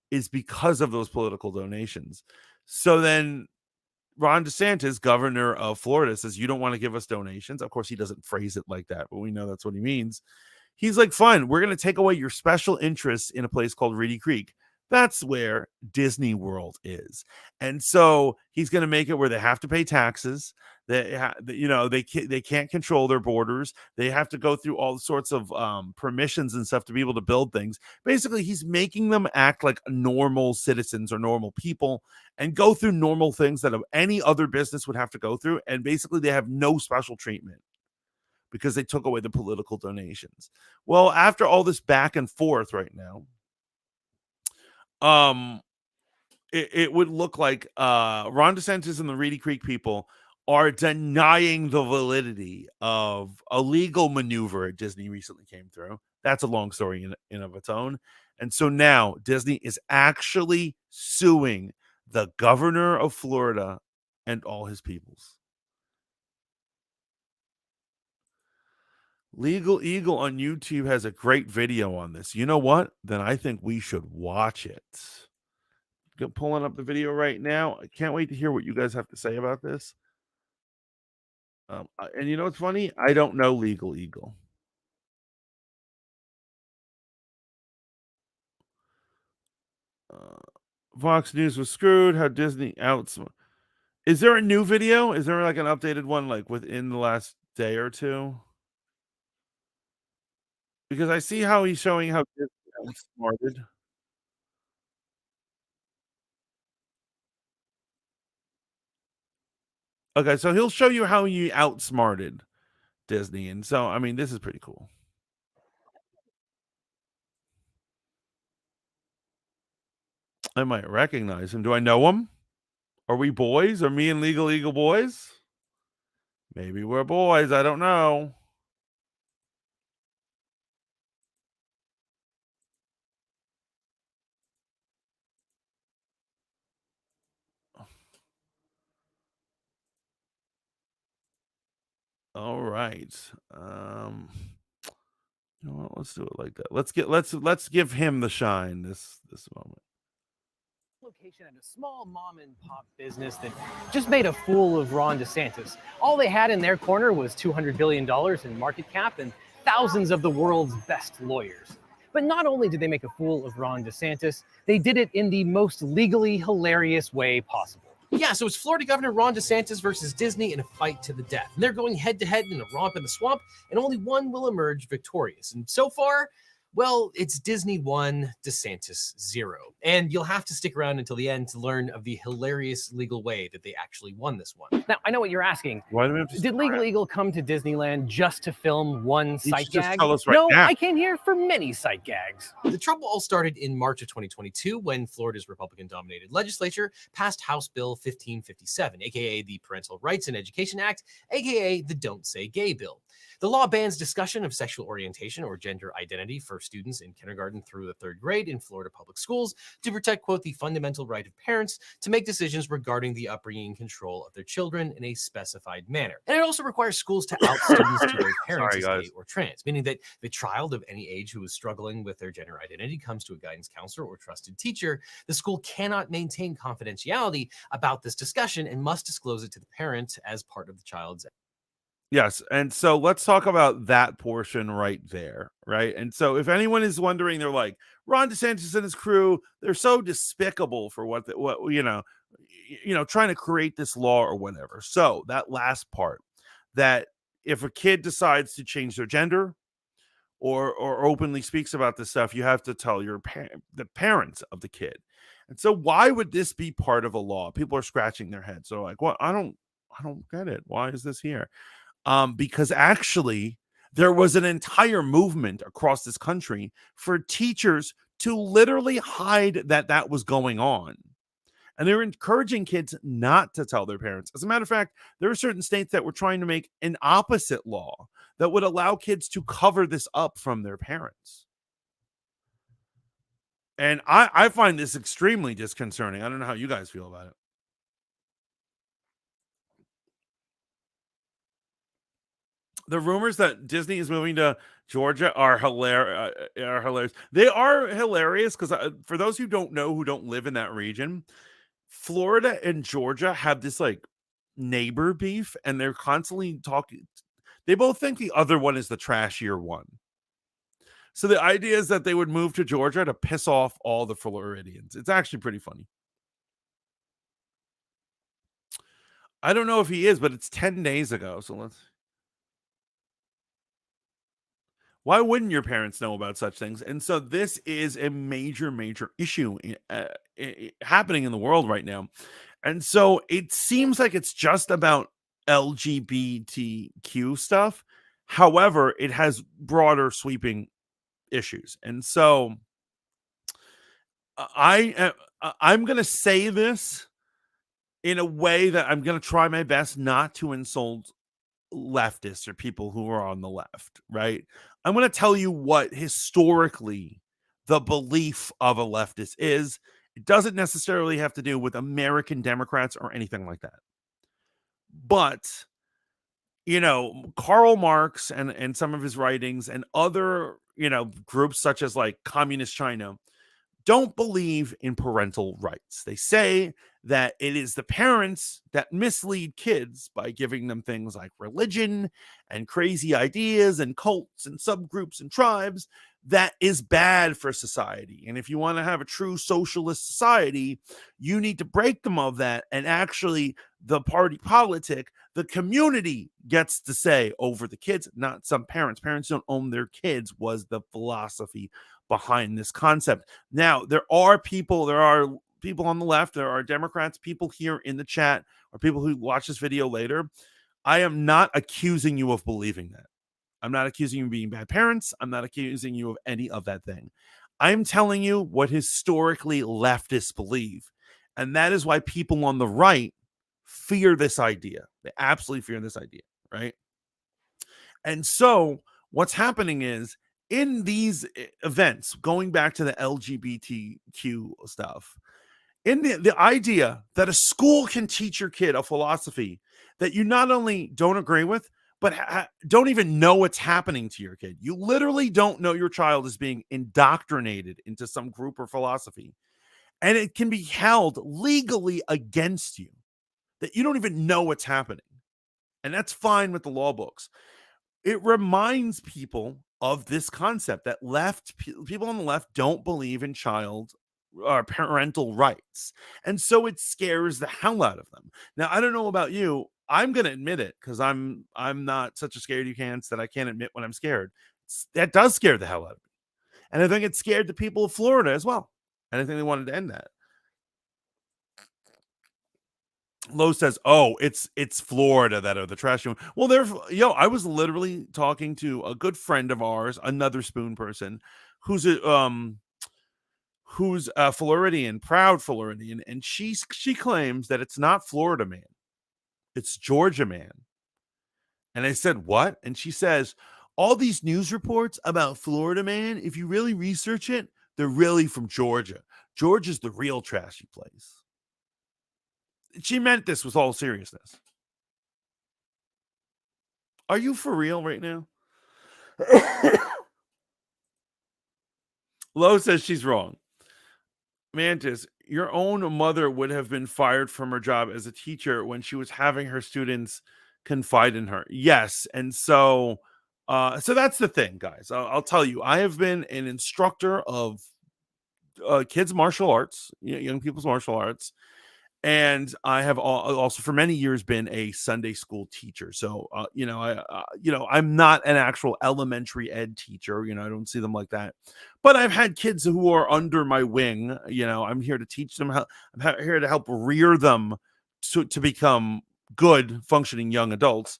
is because of those political donations. So then Ron DeSantis, governor of Florida, says, you don't want to give us donations. Of course, he doesn't phrase it like that, but we know that's what he means. He's like, fine, we're going to take away your special interests in a place called Reedy Creek. That's where Disney World is. And so he's going to make it where they have to pay taxes. They can't control their borders. They have to go through all sorts of permissions and stuff to be able to build things. Basically, he's making them act like normal citizens or normal people and go through normal things that any other business would have to go through. And basically, they have no special treatment because they took away the political donations. Well, after all this back and forth right now, it would look like Ron DeSantis and the Reedy Creek people are denying the validity of a legal maneuver Disney recently came through. That's a long story in of its own. And so now Disney is actually suing the governor of Florida and all his peoples. Legal Eagle on YouTube has a great video on this. You know what? Then I think we should watch it. Pulling up the video right now. I can't wait to hear what you guys have to say about this. And you know what's funny? I don't know Legal Eagle. Fox News was screwed. How Disney outs. Is there a new video? Is there like an updated one like within the last day or two? Because I see how he's showing how Disney outsmarted. Okay, so he'll show you how he outsmarted Disney. And so, I mean, this is pretty cool. I might recognize him. Do I know him? Are we boys? Are me and Legal Eagle boys? Maybe we're boys. I don't know. All right. You know what? Let's do it like that. Let's give him the shine this moment. Location at a small mom and pop business that just made a fool of Ron DeSantis. All they had in their corner was $200 billion in market cap and thousands of the world's best lawyers. But not only did they make a fool of Ron DeSantis, they did it in the most legally hilarious way possible. Yeah, so it's Florida Governor Ron DeSantis versus Disney in a fight to the death. And they're going head to head in a romp in the swamp, and only one will emerge victorious. And so far, well, it's Disney 1, DeSantis 0. And you'll have to stick around until the end to learn of the hilarious legal way that they actually won this one. Now, I know what you're asking. Why do we have to? Did Legal Eagle come to Disneyland just to film one sight should just gag? tell us right no, now. I came here for many sight gags. The trouble all started in March of 2022 when Florida's Republican-dominated legislature passed House Bill 1557, aka the Parental Rights and Education Act, aka the Don't Say Gay Bill. The law bans discussion of sexual orientation or gender identity for students in kindergarten through the third grade in Florida public schools to protect, quote, the fundamental right of parents to make decisions regarding the upbringing and control of their children in a specified manner. And it also requires schools to out students to their parents Sorry, as gay or trans, meaning that the child of any age who is struggling with their gender identity comes to a guidance counselor or trusted teacher, the school cannot maintain confidentiality about this discussion and must disclose it to the parent as part of the child's. Yes, and so let's talk about that portion right there, right? And so if anyone is wondering, they're like, Ron DeSantis and his crew, they're so despicable for what trying to create this law or whatever. So that last part, that if a kid decides to change their gender or openly speaks about this stuff, you have to tell the parents of the kid. And so why would this be part of a law? People are scratching their heads. So like, well, I don't get it. Why is this here? Because actually there was an entire movement across this country for teachers to literally hide that was going on. And they were encouraging kids not to tell their parents. As a matter of fact, there are certain states that were trying to make an opposite law that would allow kids to cover this up from their parents. And I find this extremely disconcerting. I don't know how you guys feel about it. The rumors that Disney is moving to Georgia are hilarious. They are hilarious because for those who don't know, who don't live in that region, Florida and Georgia have this like neighbor beef, and they're constantly talking. They both think the other one is the trashier one. So the idea is that they would move to Georgia to piss off all the Floridians. It's actually pretty funny. I don't know if he is, but it's 10 days ago. So let's. Why wouldn't your parents know about such things? And so this is a major, major issue happening in the world right now. And so it seems like it's just about LGBTQ stuff. However, it has broader sweeping issues. And so I'm going to say this in a way that I'm going to try my best not to insult leftists or people who are on the left, right? I'm going to tell you what historically the belief of a leftist is. It doesn't necessarily have to do with American Democrats or anything like that. But, Karl Marx and some of his writings and other, groups such as like Communist China don't believe in parental rights. They say that it is the parents that mislead kids by giving them things like religion and crazy ideas and cults and subgroups and tribes that is bad for society. And if you want to have a true socialist society, you need to break them of that. And actually, the party politic, the community gets to say over the kids, not some parents. Parents don't own their kids was the philosophy behind this concept. Now, there are people on the left, there are Democrats, people here in the chat, or people who watch this video later. I am not accusing you of believing that. I'm not accusing you of being bad parents. I'm not accusing you of any of that thing. I'm telling you what historically leftists believe. And that is why people on the right fear this idea. They absolutely fear this idea, right? And so what's happening is, in these events, going back to the LGBTQ stuff, in the idea that a school can teach your kid a philosophy that you not only don't agree with, but don't even know what's happening to your kid. You literally don't know your child is being indoctrinated into some group or philosophy. And it can be held legally against you that you don't even know what's happening. And that's fine with the law books. It reminds people of this concept that people on the left don't believe in child parental rights. And so it scares the hell out of them. Now, I don't know about you. I'm going to admit it because I'm not such a scaredy pants that I can't admit when I'm scared. That does scare the hell out of me. And I think it scared the people of Florida as well. And I think they wanted to end that. Lowe says, "Oh, it's Florida that are the trash human." Well, I was literally talking to a good friend of ours, another Spoon person, who's a Floridian, proud Floridian, and she claims that it's not Florida man, it's Georgia man. And I said, "What?" And she says, "All these news reports about Florida man, if you really research it, they're really from Georgia. Georgia's the real trashy place." She meant this with all seriousness. Are you for real right now? Lowe says she's wrong. Mantis, your own mother would have been fired from her job as a teacher when she was having her students confide in her. Yes, and so that's the thing, guys. I'll tell you, I have been an instructor of kids martial arts, young people's martial arts, and I have also for many years been a Sunday school teacher. So I'm not an actual elementary ed teacher. I don't see them like that. But I've had kids who are under my wing. I'm here to teach them how. I'm here to help rear them to become good, functioning young adults.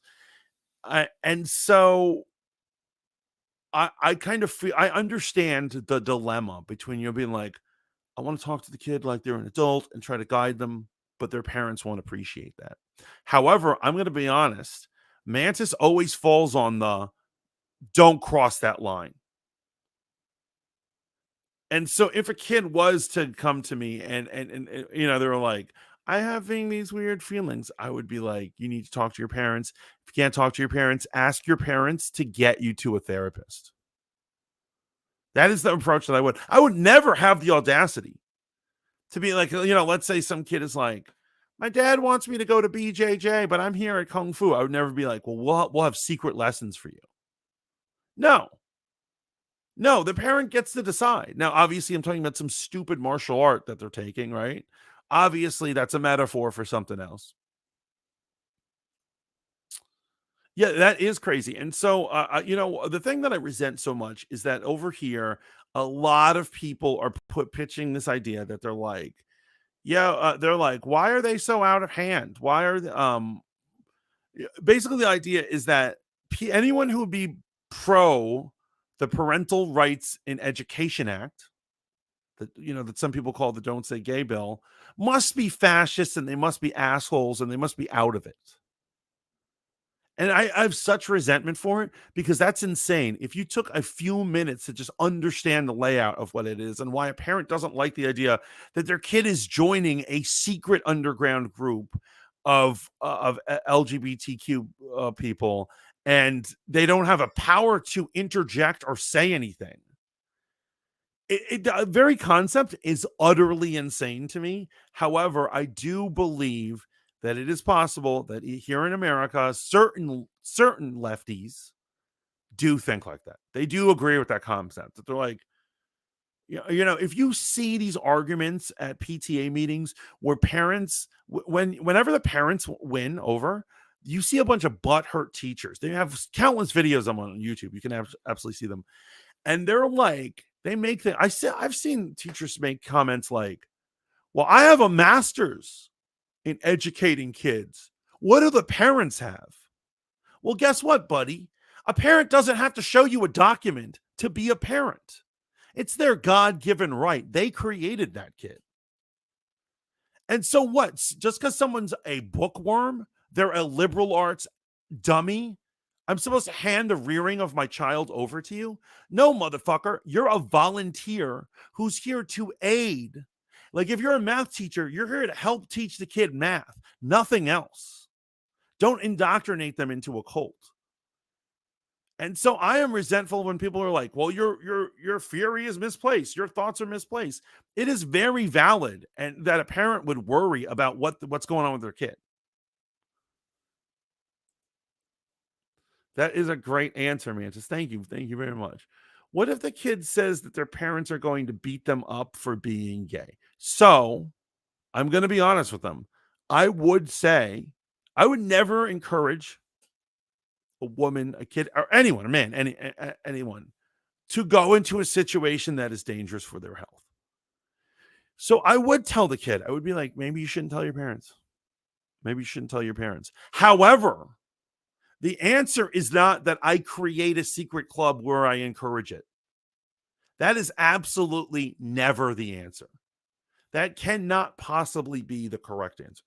And so I kind of feel I understand the dilemma between being like, I want to talk to the kid like they're an adult and try to guide them, but their parents won't appreciate that. However, I'm going to be honest. Mantis always falls on the don't cross that line. And so if a kid was to come to me and they were like, I having these weird feelings, I would be like, you need to talk to your parents. If you can't talk to your parents, ask your parents to get you to a therapist. That is the approach that I would never have the audacity to be like, let's say some kid is like, my dad wants me to go to BJJ, but I'm here at Kung Fu. I would never be like, well, we'll have secret lessons for you. No, the parent gets to decide. Now, obviously, I'm talking about some stupid martial art that they're taking, right? Obviously, that's a metaphor for something else. Yeah, that is crazy. And so, the thing that I resent so much is that over here, a lot of people are pitching this idea that they're like, they're like, why are they so out of hand? Why are they, basically the idea is that anyone who would be pro the Parental Rights in Education Act, that some people call the Don't Say Gay bill, must be fascist and they must be assholes and they must be out of it. And I have such resentment for it because that's insane. If you took a few minutes to just understand the layout of what it is and why a parent doesn't like the idea that their kid is joining a secret underground group of LGBTQ people and they don't have a power to interject or say anything. The very concept is utterly insane to me. However, I do believe that it is possible that here in America, certain lefties do think like that. They do agree with that concept. That they're like, if you see these arguments at PTA meetings where parents, whenever the parents win over, you see a bunch of butthurt teachers. They have countless videos of them on YouTube. You can absolutely see them, and they're like, they make the. I've seen teachers make comments like, "Well, I have a master's in educating kids. What do the parents have?" Well, guess what, buddy? A parent doesn't have to show you a document to be a parent. It's their God-given right. They created that kid. And so what? Just because someone's a bookworm, they're a liberal arts dummy, I'm supposed to hand the rearing of my child over to you? No, motherfucker. You're a volunteer who's here to aid. Like if you're a math teacher, you're here to help teach the kid math, nothing else. Don't indoctrinate them into a cult. And so I am resentful when people are like, well, your fury is misplaced. Your thoughts are misplaced. It is very valid and that a parent would worry about what's going on with their kid. That is a great answer, Mantis. Thank you. Thank you very much. What if the kid says that their parents are going to beat them up for being gay? So I'm going to be honest with them. I would say I would never encourage a woman, a kid, or anyone, a man, anyone to go into a situation that is dangerous for their health. So I would tell the kid, I would be like, maybe you shouldn't tell your parents. Maybe you shouldn't tell your parents. However, the answer is not that I create a secret club where I encourage it. That is absolutely never the answer. That cannot possibly be the correct answer.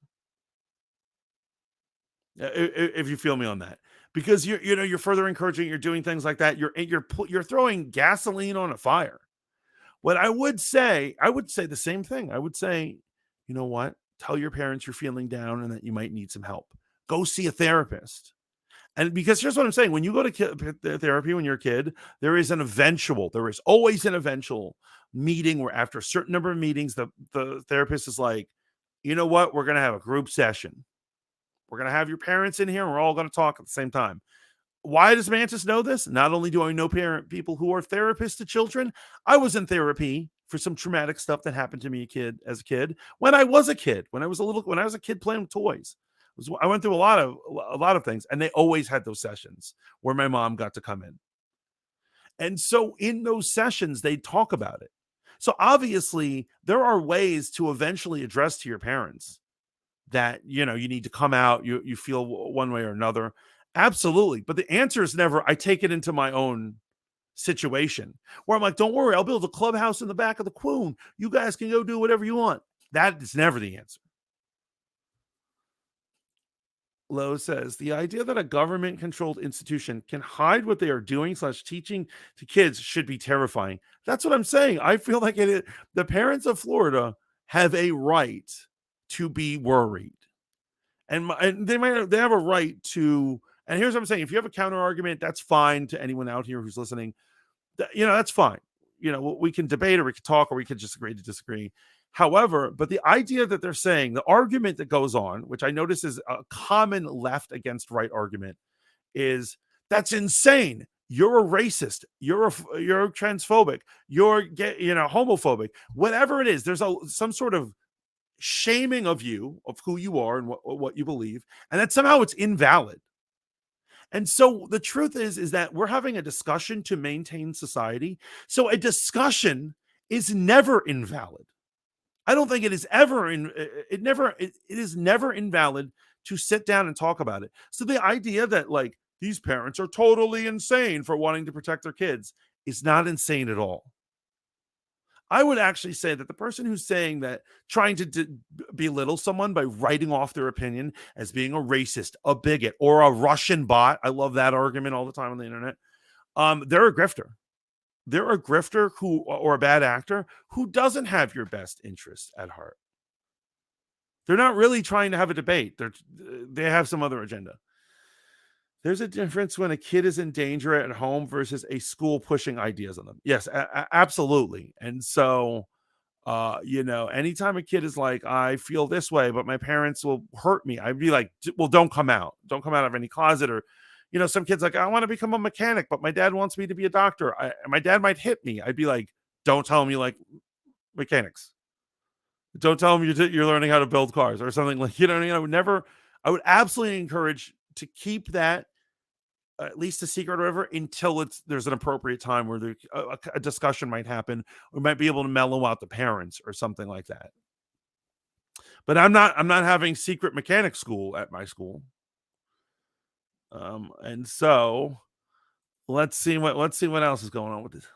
If you feel me on that, because you're further encouraging, you're doing things like that. You're throwing gasoline on a fire. What I would say the same thing. I would say, you know what? Tell your parents you're feeling down and that you might need some help. Go see a therapist. And because here's what I'm saying, when you go to therapy when you're a kid, there is always an eventual meeting where after a certain number of meetings, the therapist is like, you know what? We're going to have a group session. We're going to have your parents in here and we're all going to talk at the same time. Why does Mantis know this? Not only do I know people who are therapists to children, I was in therapy for some traumatic stuff that happened to me as a kid. When I was a kid playing with toys. I went through a lot of things, and they always had those sessions where my mom got to come in. And so in those sessions, they talk about it. So obviously there are ways to eventually address to your parents that, you need to come out, you feel one way or another. Absolutely. But the answer is never, I take it into my own situation where I'm like, don't worry, I'll build a clubhouse in the back of the Quoon. You guys can go do whatever you want. That is never the answer. Lowe says, the idea that a government-controlled institution can hide what they are doing / teaching to kids should be terrifying. That's what I'm saying. I feel like the parents of Florida have a right to be worried. And they have a right to, and here's what I'm saying. If you have a counter argument, that's fine to anyone out here who's listening. That's fine. We can debate or we can talk or we can just agree to disagree. However, but the idea that they're saying, the argument that goes on, which I notice is a common left against right argument, is that's insane. You're a racist. You're transphobic. You're homophobic. Whatever it is, there's some sort of shaming of you, of who you are and what you believe, and that somehow it's invalid. And so the truth is that we're having a discussion to maintain society. So a discussion is never invalid. I don't think it is ever it is never invalid to sit down and talk about it. So the idea that like these parents are totally insane for wanting to protect their kids is not insane at all. I would actually say that the person who's saying that, trying to belittle someone by writing off their opinion as being a racist, a bigot, or a Russian bot, I love that argument all the time on the internet, they're a grifter. They're a grifter or a bad actor who doesn't have your best interest at heart. They're not really trying to have a debate. They have some other agenda. There's a difference when a kid is in danger at home versus a school pushing ideas on them. Yes, absolutely. And so, anytime a kid is like, I feel this way, but my parents will hurt me, I'd be like, well, don't come out. Don't come out of any closet. Or, some kids like, I want to become a mechanic, but my dad wants me to be a doctor. My dad might hit me. I'd be like, don't tell him you like mechanics. Don't tell him you're learning how to build cars or something like, I would absolutely encourage to keep that at least a secret or whatever until there's an appropriate time where a discussion might happen. We might be able to mellow out the parents or something like that. But I'm not having secret mechanic school at my school. And so let's see what else is going on with this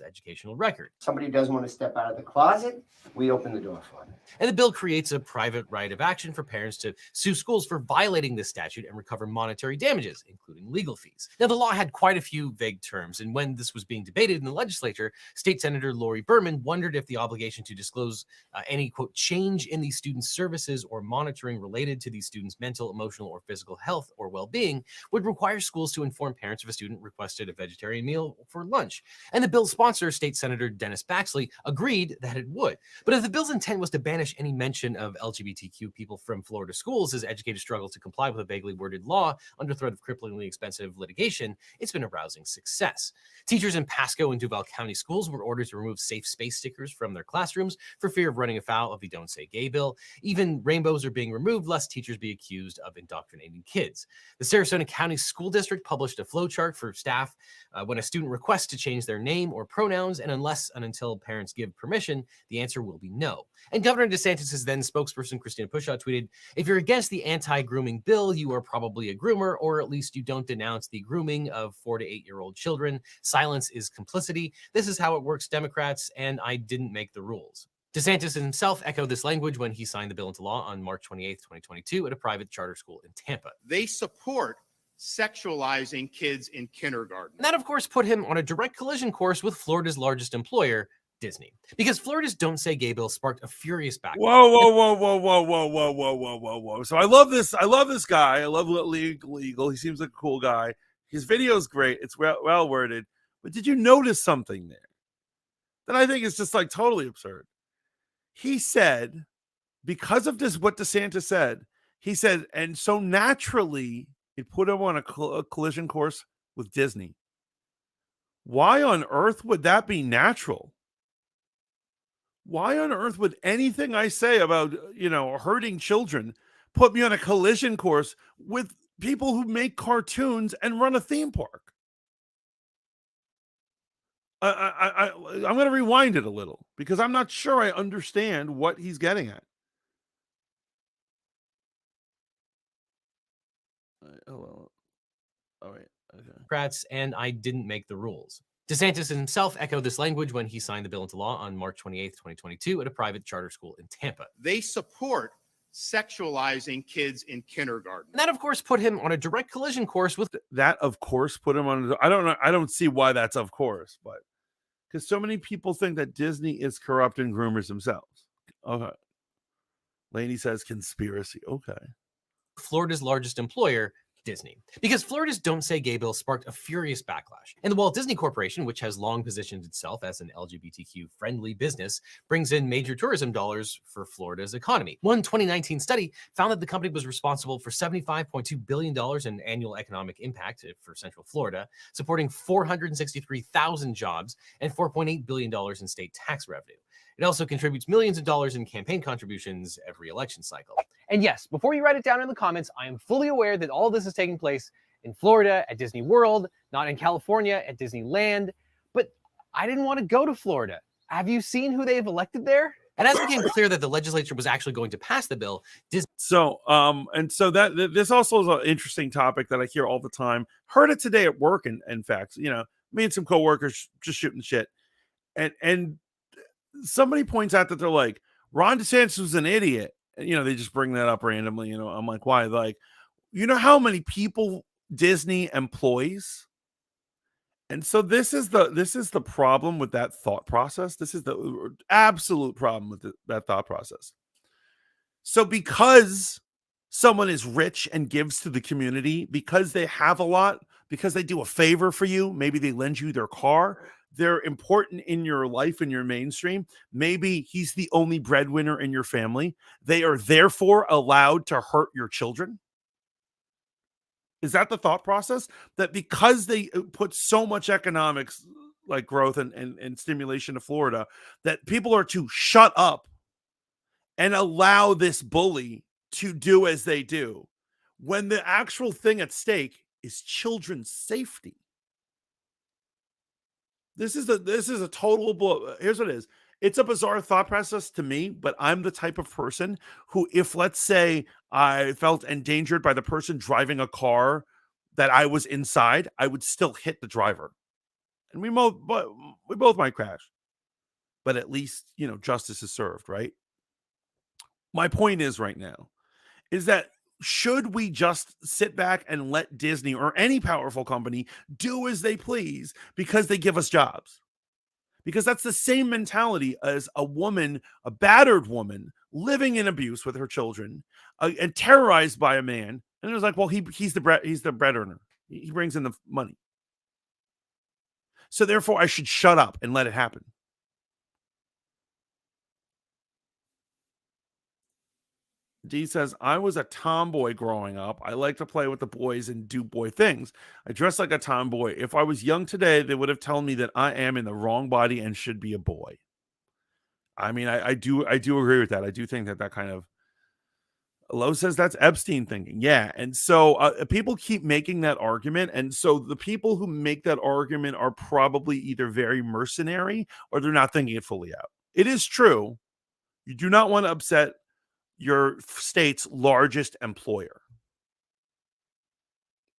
educational record. Somebody doesn't want to step out of the closet, we open the door for them. And the bill creates a private right of action for parents to sue schools for violating this statute and recover monetary damages, including legal fees. Now, the law had quite a few vague terms, and when this was being debated in the legislature, State Senator Lori Berman wondered if the obligation to disclose any, quote, change in these students' services or monitoring related to these students' mental, emotional, or physical health or well-being would require schools to inform parents if a student requested a vegetarian meal for lunch. And the bill sponsored sponsor, State Senator Dennis Baxley, agreed that it would. But if the bill's intent was to banish any mention of LGBTQ people from Florida schools as educators struggle to comply with a vaguely worded law under threat of cripplingly expensive litigation, it's been a rousing success. Teachers in Pasco and Duval County schools were ordered to remove safe space stickers from their classrooms for fear of running afoul of the Don't Say Gay bill. Even rainbows are being removed lest teachers be accused of indoctrinating kids. The Sarasota County School District published a flowchart for staff when a student requests to change their name or pronouns, and unless and until parents give permission, the answer will be no. And Governor DeSantis' then spokesperson, Christina Pushaw, tweeted, "If you're against the anti-grooming bill, you are probably a groomer, or at least you don't denounce the grooming of 4 to 8-year-old children. Silence is complicity. This is how it works, Democrats, and I didn't make the rules." DeSantis himself echoed this language when he signed the bill into law on March 28, 2022 at a private charter school in Tampa. They support sexualizing kids in kindergarten. And that, of course, put him on a direct collision course with Florida's largest employer, Disney. Because Florida's Don't Say Gay bill sparked a furious backlash. Whoa. So I love this guy. I love Legal. He seems like a cool guy. His video is great. It's well worded. But did you notice something there that I think is just like totally absurd? He said, because of this, what DeSantis said, he said, and so naturally it put him on a collision course with Disney. Why on earth would that be natural? Why on earth would anything I say about, hurting children put me on a collision course with people who make cartoons and run a theme park? I'm going to rewind it a little because I'm not sure I understand what he's getting at. All right. Okay. Democrats, and I didn't make the rules. DeSantis himself echoed this language when he signed the bill into law on March 28, 2022 at a private charter school in Tampa. They support sexualizing kids in kindergarten. And that, of course, put him on a direct collision course with... That, of course, put him on... I don't know. I don't see why that's of course, but... Because so many people think that Disney is corrupt and groomers themselves. Okay. Lainey says conspiracy. Okay. Florida's largest employer, Disney. Because Florida's Don't Say Gay bill sparked a furious backlash. And the Walt Disney Corporation, which has long positioned itself as an LGBTQ-friendly business, brings in major tourism dollars for Florida's economy. One 2019 study found that the company was responsible for $75.2 billion in annual economic impact for Central Florida, supporting 463,000 jobs and $4.8 billion in state tax revenue. It also contributes millions of dollars in campaign contributions every election cycle. And yes, before you write it down in the comments, I am fully aware that all this is taking place in Florida at Disney World, not in California at Disneyland. But I didn't want to go to Florida. Have you seen who they've elected there? And as it became clear that the legislature was actually going to pass the bill, Disney... So that this also is an interesting topic that I hear all the time. Heard it today at work, in fact, me and some coworkers just shooting shit. And somebody points out that they're like, Ron DeSantis was an idiot. They just bring that up randomly. I'm like, why? Like, how many people Disney employs? And so this is the problem with that thought process. This is the absolute problem with that thought process. So because someone is rich and gives to the community, because they have a lot, because they do a favor for you, maybe they lend you their car, they're important in your life, in your mainstream. Maybe he's the only breadwinner in your family. They are therefore allowed to hurt your children. Is that the thought process? That because they put so much economics, like growth and stimulation to Florida, that people are to shut up and allow this bully to do as they do, when the actual thing at stake is children's safety. This is a total blow. Here's what it is. It's a bizarre thought process to me, but I'm the type of person who, if let's say I felt endangered by the person driving a car that I was inside, I would still hit the driver. And we both might crash. But at least, justice is served, right? My point is right now is that should we just sit back and let Disney or any powerful company do as they please because they give us jobs? Because that's the same mentality as a woman, a battered woman, living in abuse with her children and terrorized by a man. And it was like, well, he's the bread earner. He brings in the money. So therefore, I should shut up and let it happen. D says, I was a tomboy growing up. I like to play with the boys and do boy things. I dress like a tomboy. If I was young today, they would have told me that I am in the wrong body and should be a boy. I mean, I do agree with that. I do think that kind of Lowe says that's Epstein thinking. Yeah. And so people keep making that argument. And so the people who make that argument are probably either very mercenary or they're not thinking it fully out. It is true. You do not want to upset your state's largest employer.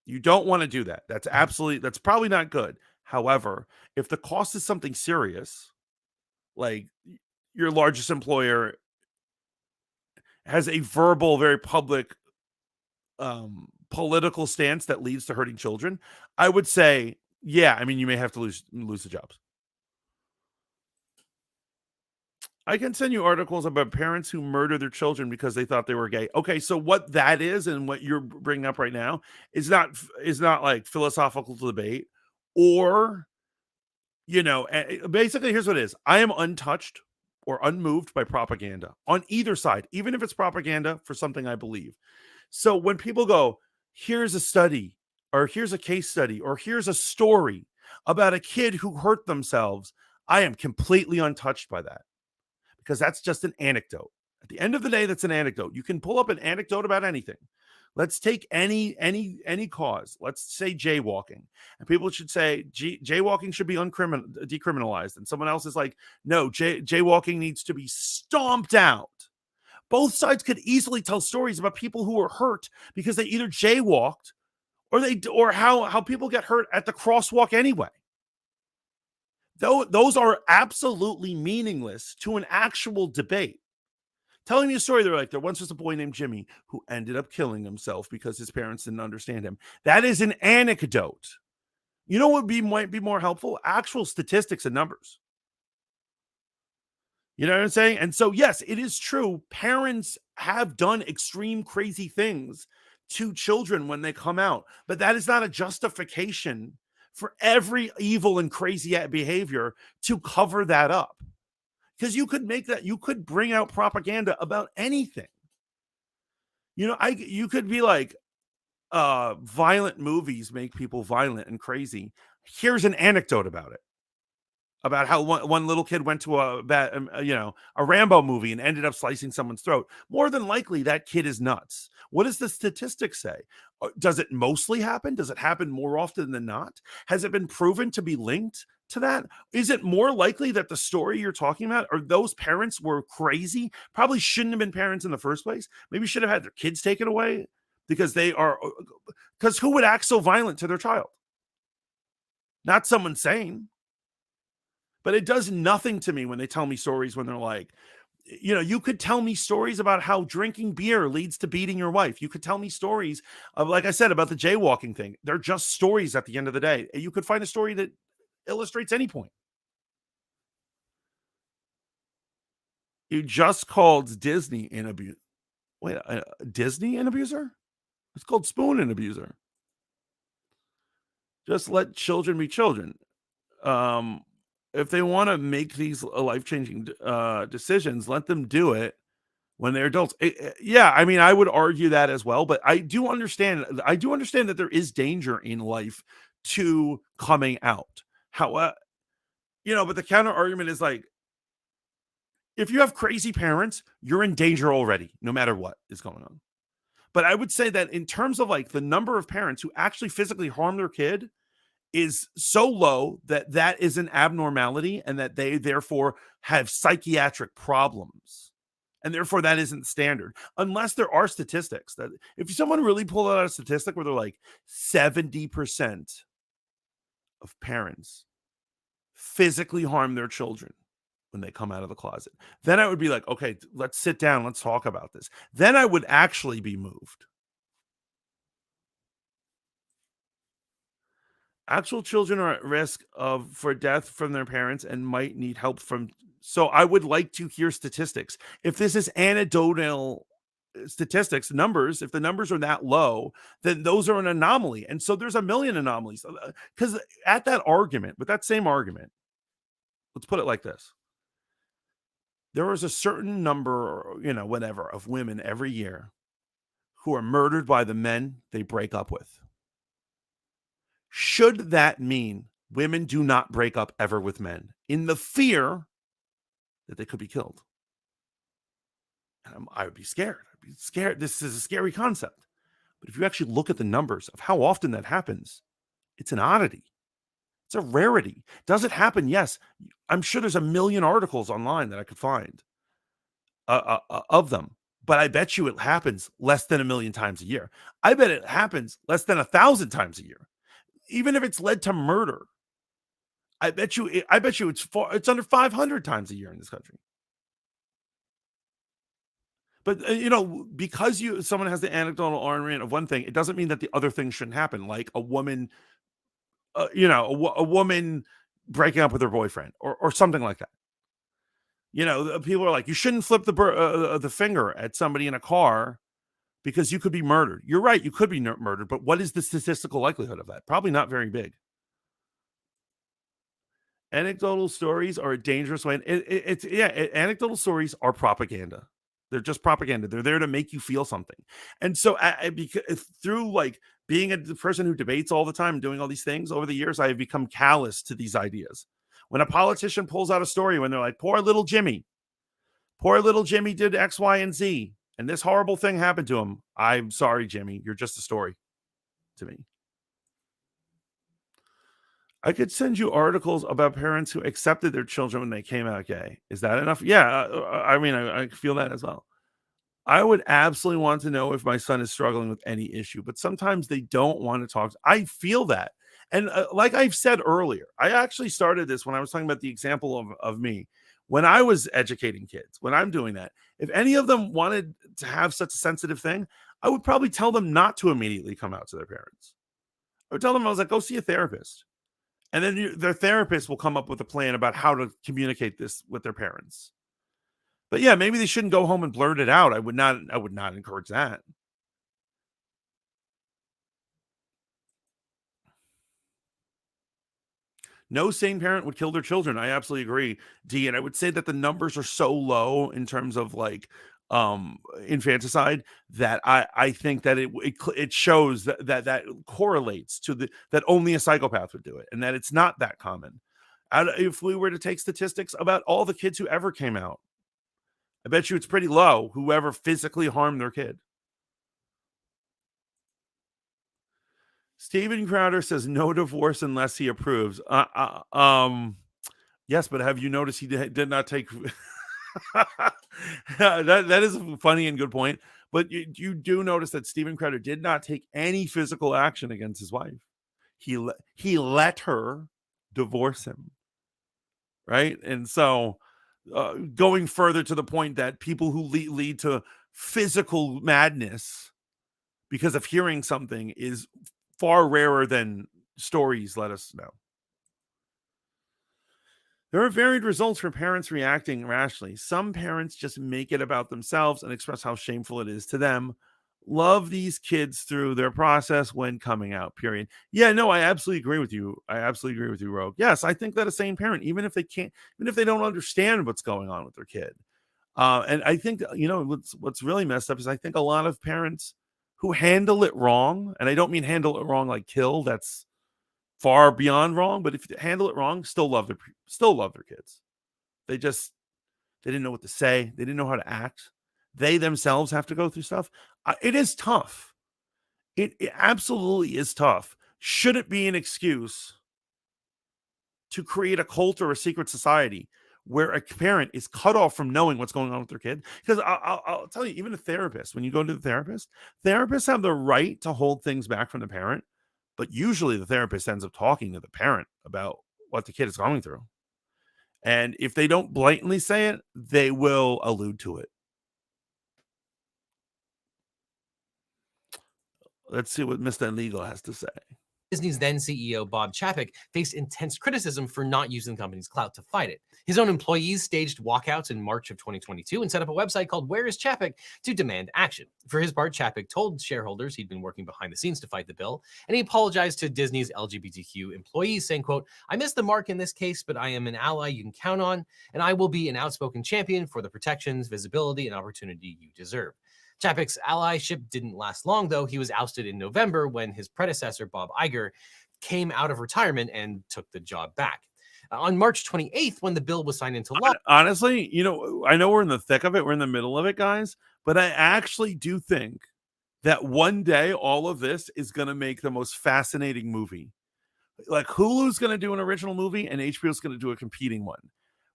You don't want to do that. That's probably not good. However, if the cost is something serious, like your largest employer has a verbal, very public political stance that leads to hurting children, I would say, yeah, I mean, you may have to lose the jobs. I can send you articles about parents who murder their children because they thought they were gay. Okay, so what that is and what you're bringing up right now is not like philosophical debate, or basically here's what it is. I am untouched or unmoved by propaganda on either side, even if it's propaganda for something I believe. So when people go, here's a study, or here's a case study, or here's a story about a kid who hurt themselves, I am completely untouched by that. Because that's just an anecdote. At the end of the day, that's an anecdote. You can pull up an anecdote about anything. Let's take any cause. Let's say jaywalking. And people should say jaywalking should be decriminalized. And someone else is like, no, jaywalking needs to be stomped out. Both sides could easily tell stories about people who were hurt because they either jaywalked or how people get hurt at the crosswalk anyway. Those are absolutely meaningless to an actual debate. Telling me a story, they're like, there once was a boy named Jimmy who ended up killing himself because his parents didn't understand him. That is an anecdote. You know what might be more helpful? Actual statistics and numbers. You know what I'm saying? And so, yes, it is true. Parents have done extreme, crazy things to children when they come out. But that is not a justification for every evil and crazy behavior to cover that up. Because you could bring out propaganda about anything. You could be like, violent movies make people violent and crazy. Here's an anecdote about it. About how one little kid went to a Rambo movie and ended up slicing someone's throat. More than likely, that kid is nuts. What does the statistics say? Does it mostly happen? Does it happen more often than not? Has it been proven to be linked to that? Is it more likely that the story you're talking about, or those parents were crazy, probably shouldn't have been parents in the first place? Maybe should have had their kids taken away because who would act so violent to their child? Not someone sane. But it does nothing to me when they tell me stories when they're like, you could tell me stories about how drinking beer leads to beating your wife. You could tell me stories of, like I said, about the jaywalking thing. They're just stories at the end of the day. You could find a story that illustrates any point. You just called Disney an abuser. Wait, Disney an abuser? It's called Spoon an abuser. Just let children be children. If they want to make these life-changing decisions, let them do it when they're adults. Yeah, I mean, I would argue that as well, but I do understand that there is danger in life to coming out. But the counter argument is like, if you have crazy parents, you're in danger already, no matter what is going on. But I would say that in terms of like the number of parents who actually physically harm their kid is so low that is an abnormality, and that they therefore have psychiatric problems, and therefore that isn't standard, unless there are statistics that if someone really pulled out a statistic where they're like 70% of parents physically harm their children when they come out of the closet, then I would be like, okay, let's sit down, let's talk about this. Then I would actually be moved. Actual children are at risk for death from their parents and might need help from. So I would like to hear statistics. If this is anecdotal statistics, numbers, if the numbers are that low, then those are an anomaly. And so there's a million anomalies. Because at that argument, with that same argument, let's put it like this. There is a certain number, whatever, of women every year who are murdered by the men they break up with. Should that mean women do not break up ever with men in the fear that they could be killed? And I would be scared. I'd be scared. This is a scary concept. But if you actually look at the numbers of how often that happens, it's an oddity. It's a rarity. Does it happen? Yes. I'm sure there's a million articles online that I could find of them. But I bet you it happens less than 1 million times a year. I bet it happens less than 1,000 times a year. Even if it's led to murder, I bet you it's under 500 times a year in this country. But because someone has the anecdotal argument of one thing, it doesn't mean that the other things shouldn't happen. Like a woman, a woman breaking up with her boyfriend, or something like that. People are like, you shouldn't flip the finger at somebody in a car because you could be murdered. You're right, you could be murdered, but what is the statistical likelihood of that? Probably not very big. Anecdotal stories are a dangerous way. Anecdotal stories are propaganda. They're just propaganda. They're there to make you feel something. And so through like being a person who debates all the time, doing all these things over the years, I have become callous to these ideas. When a politician pulls out a story, when they're like, poor little Jimmy did X, Y, and Z, and this horrible thing happened to him. I'm sorry, Jimmy. You're just a story to me. I could send you articles about parents who accepted their children when they came out gay. Is that enough? Yeah, I feel that as well. I would absolutely want to know if my son is struggling with any issue, but sometimes they don't want to talk. I feel that. And like I've said earlier, I actually started this when I was talking about the example of me. When I was educating kids, when I'm doing that, if any of them wanted to have such a sensitive thing, I would probably tell them not to immediately come out to their parents. I would tell them, I was like, go see a therapist. And then their therapist will come up with a plan about how to communicate this with their parents. But yeah, maybe they shouldn't go home and blurt it out. I would not encourage that. No sane parent would kill their children. I absolutely agree, D. And I would say that the numbers are so low in terms of like infanticide that I think that it shows that correlates to that only a psychopath would do it, and that it's not that common. If we were to take statistics about all the kids who ever came out, I bet you it's pretty low whoever physically harmed their kid. Steven Crowder says no divorce unless he approves. Yes, but have you noticed he did not take that is a funny and good point. But you do notice that Steven Crowder did not take any physical action against his wife. He let her divorce him. Right? And so going further to the point that people who lead to physical madness because of hearing something is far rarer than stories let us know. There are varied results for parents reacting rationally. Some parents just make it about themselves and express how shameful it is to them. Love these kids through their process when coming out, period. Yeah, no, I absolutely agree with you. Rogue. Yes, I think that a sane parent, even if they don't understand what's going on with their kid. And I think, what's really messed up is I think a lot of parents who handle it wrong, and I don't mean handle it wrong like kill, that's far beyond wrong, but if you handle it wrong, still love their kids. They didn't know what to say. They didn't know how to act. They themselves have to go through stuff. It is tough. It absolutely is tough. Should it be an excuse to create a cult or a secret society where a parent is cut off from knowing what's going on with their kid? Because I'll tell you, even a therapist, when you go to the therapist, therapists have the right to hold things back from the parent. But usually the therapist ends up talking to the parent about what the kid is going through. And if they don't blatantly say it, they will allude to it. Let's see what Mr. Legal has to say. Disney's then CEO Bob Chapek faced intense criticism for not using the company's clout to fight it. His own employees staged walkouts in March of 2022 and set up a website called Where is Chapek to demand action. For his part, Chapek told shareholders he'd been working behind the scenes to fight the bill, and he apologized to Disney's LGBTQ employees, saying, quote, "I missed the mark in this case, but I am an ally you can count on, and I will be an outspoken champion for the protections, visibility, and opportunity you deserve." Chapek's allyship didn't last long, though. He was ousted in November when his predecessor, Bob Iger, came out of retirement and took the job back. On March 28th, when the bill was signed into law. Honestly, I know we're in the thick of it, we're in the middle of it, guys, but I actually do think that one day all of this is going to make the most fascinating movie. Like Hulu's going to do an original movie and HBO's going to do a competing one.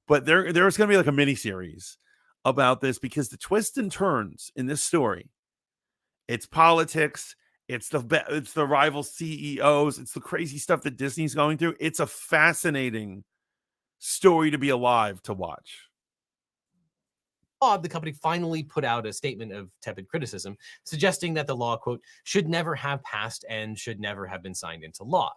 But there's going to be like a mini series about this, because the twists and turns in this story, it's politics, it's the rival CEOs, it's the crazy stuff that Disney's going through. It's a fascinating story to be alive to watch. The company finally put out a statement of tepid criticism, suggesting that the law, quote, should never have passed and should never have been signed into law.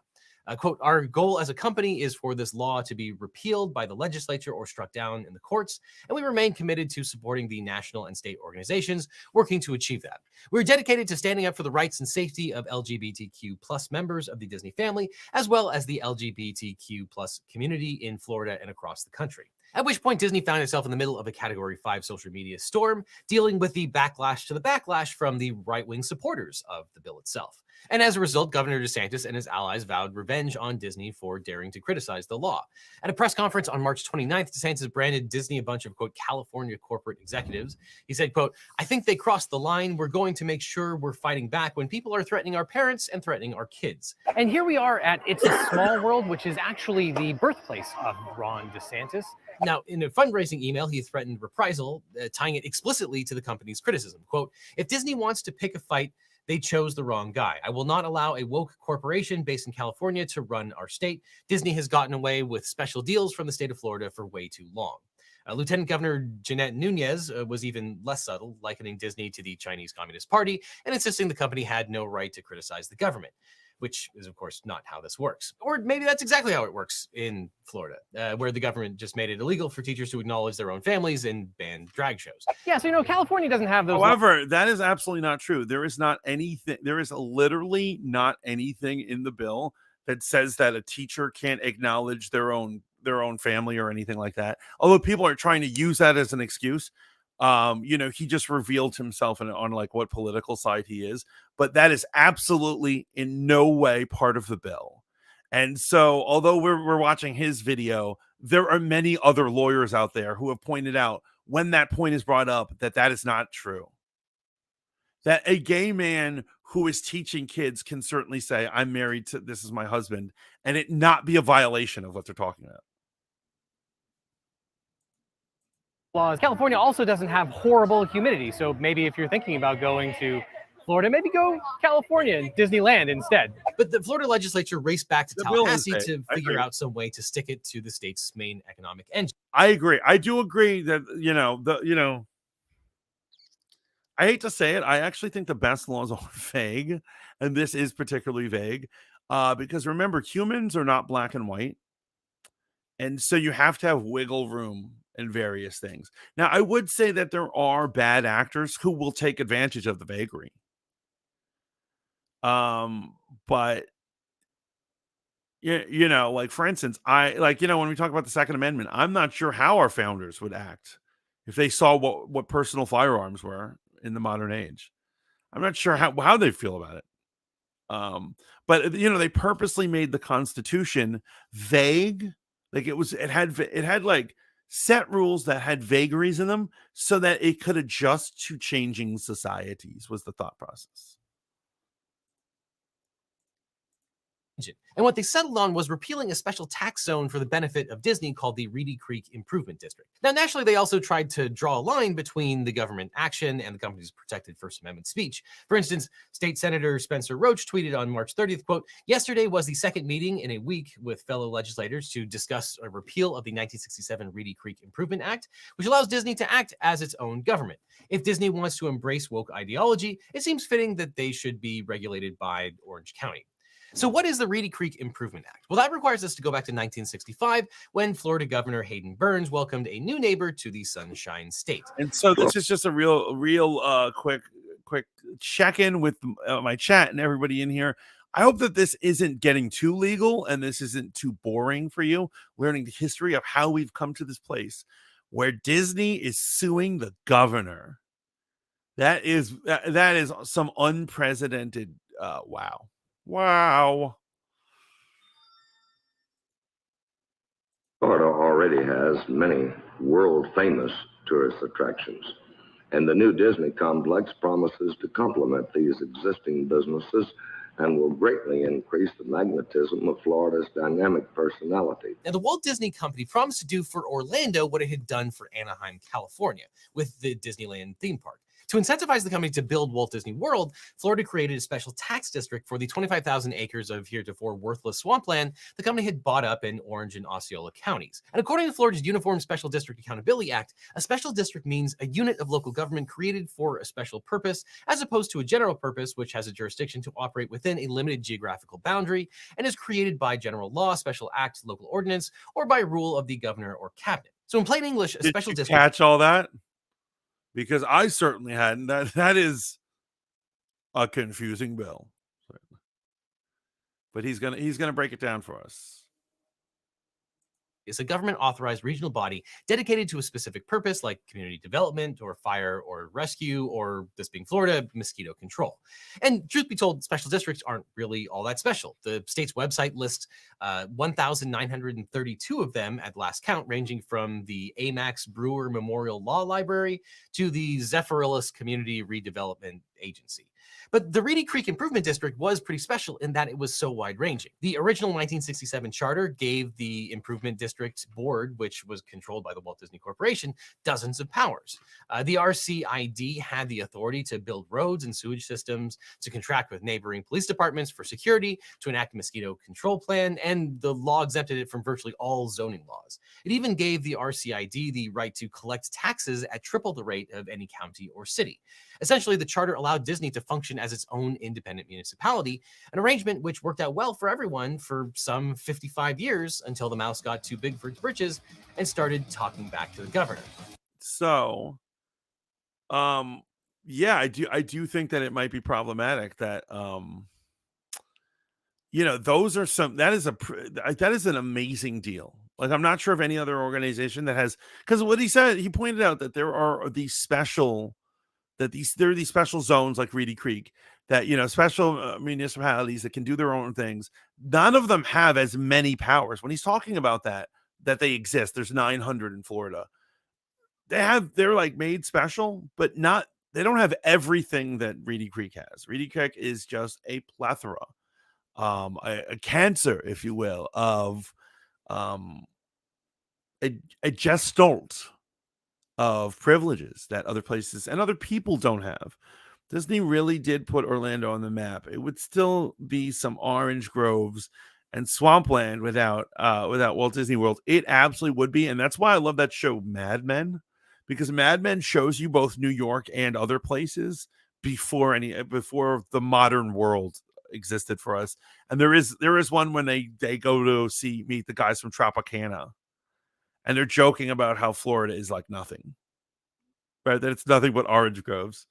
Quote, "Our goal as a company is for this law to be repealed by the legislature or struck down in the courts, and we remain committed to supporting the national and state organizations working to achieve that. We're dedicated to standing up for the rights and safety of LGBTQ plus members of the Disney family, as well as the LGBTQ plus community in Florida and across the country." At which point, Disney found itself in the middle of a Category 5 social media storm, dealing with the backlash to the backlash from the right-wing supporters of the bill itself. And as a result, Governor DeSantis and his allies vowed revenge on Disney for daring to criticize the law. At a press conference on March 29th, DeSantis branded Disney a bunch of, quote, California corporate executives. He said, quote, "I think they crossed the line. We're going to make sure we're fighting back when people are threatening our parents and threatening our kids." And here we are at It's a Small World, which is actually the birthplace of Ron DeSantis. Now, in a fundraising email, he threatened reprisal, tying it explicitly to the company's criticism. Quote, "If Disney wants to pick a fight, they chose the wrong guy. I will not allow a woke corporation based in California to run our state. Disney has gotten away with special deals from the state of Florida for way too long." Lieutenant Governor Jeanette Nunez was even less subtle, likening Disney to the Chinese Communist Party and insisting the company had no right to criticize the government, which is, of course, not how this works. Or maybe that's exactly how it works in Florida, where the government just made it illegal for teachers to acknowledge their own families and ban drag shows. Yeah, so, California doesn't have those. However, that is absolutely not true. There is literally not anything in the bill that says that a teacher can't acknowledge their own family or anything like that. Although people are trying to use that as an excuse. He just revealed himself on like what political side he is, but that is absolutely in no way part of the bill. And so, although we're watching his video, there are many other lawyers out there who have pointed out when that point is brought up that is not true. That a gay man who is teaching kids can certainly say, "I'm married to, this is my husband," and it not be a violation of what they're talking about. Laws. California also doesn't have horrible humidity, so maybe if you're thinking about going to Florida, maybe go California and Disneyland instead. But the Florida legislature raced back to The bill is Tallahassee safe. to I figure agree. out some way to stick it to the state's main economic engine. I agree. I do agree that, I hate to say it, I actually think the best laws are vague, and this is particularly vague, because remember, humans are not black and white, and so you have to have wiggle room in various things. Now, I would say that there are bad actors who will take advantage of the vagary. But like for instance, when we talk about the Second Amendment, I'm not sure how our founders would act if they saw what personal firearms were in the modern age. I'm not sure how they feel about it. But they purposely made the Constitution vague. Like it had like set rules that had vagaries in them so that it could adjust to changing societies, was the thought process. And what they settled on was repealing a special tax zone for the benefit of Disney called the Reedy Creek Improvement District. Now, nationally, they also tried to draw a line between the government action and the company's protected First Amendment speech. For instance, State Senator Spencer Roach tweeted on March 30th, quote, "Yesterday was the second meeting in a week with fellow legislators to discuss a repeal of the 1967 Reedy Creek Improvement Act, which allows Disney to act as its own government. If Disney wants to embrace woke ideology, it seems fitting that they should be regulated by Orange County." So what is the Reedy Creek Improvement Act? Well, that requires us to go back to 1965 when Florida Governor Hayden Burns welcomed a new neighbor to the Sunshine State. And so this is just a real quick check-in with my chat and everybody in here. I hope that this isn't getting too legal and this isn't too boring for you, learning the history of how we've come to this place where Disney is suing the governor. That is some unprecedented wow. Florida already has many world-famous tourist attractions, and the new Disney complex promises to complement these existing businesses and will greatly increase the magnetism of Florida's dynamic personality. Now, the Walt Disney Company promised to do for Orlando what it had done for Anaheim, California, with the Disneyland theme park. To incentivize the company to build Walt Disney World, Florida created a special tax district for the 25,000 acres of heretofore worthless swampland the company had bought up in Orange and Osceola counties. And according to Florida's Uniform Special District Accountability Act, a special district means a unit of local government created for a special purpose, as opposed to a general purpose, which has a jurisdiction to operate within a limited geographical boundary and is created by general law, special act, local ordinance, or by rule of the governor or cabinet. So in plain English, a Did special you district... catch all that? Because I certainly hadn't. That is a confusing bill. But he's gonna break it down for us. Is a government authorized regional body dedicated to a specific purpose like community development or fire or rescue, or this being Florida, mosquito control. And truth be told, special districts aren't really all that special. The state's website lists 1,932 of them at last count, ranging from the Amax Brewer Memorial Law Library to the Zephyrilus Community Redevelopment Agency. But the Reedy Creek Improvement District was pretty special in that it was so wide-ranging. The original 1967 charter gave the Improvement District Board, which was controlled by the Walt Disney Corporation, dozens of powers. The RCID had the authority to build roads and sewage systems, to contract with neighboring police departments for security, to enact a mosquito control plan, and the law exempted it from virtually all zoning laws. It even gave the RCID the right to collect taxes at triple the rate of any county or city. Essentially, the charter allowed Disney to function as its own independent municipality, an arrangement which worked out well for everyone for some 55 years until the mouse got too big for its britches and started talking back to the governor. So, yeah, I do think that it might be problematic that those are that is an amazing deal. Like, I'm not sure of any other organization that has, because what he pointed out that there are these special zones like Reedy Creek that, special municipalities that can do their own things. None of them have as many powers. When he's talking about that they exist, there's 900 in Florida. They're like made special, but they don't have everything that Reedy Creek has. Reedy Creek is just a plethora, a cancer, if you will, of a gestalt of privileges that other places and other people don't have. Disney really did put Orlando on the map. It would still be some orange groves and swampland without Walt Disney World. It absolutely would be, and that's why I love that show Mad Men, because Mad Men shows you both New York and other places before the modern world existed for us. And there is one when they go to meet the guys from Tropicana, and they're joking about how Florida is like nothing, right? That it's nothing but orange groves.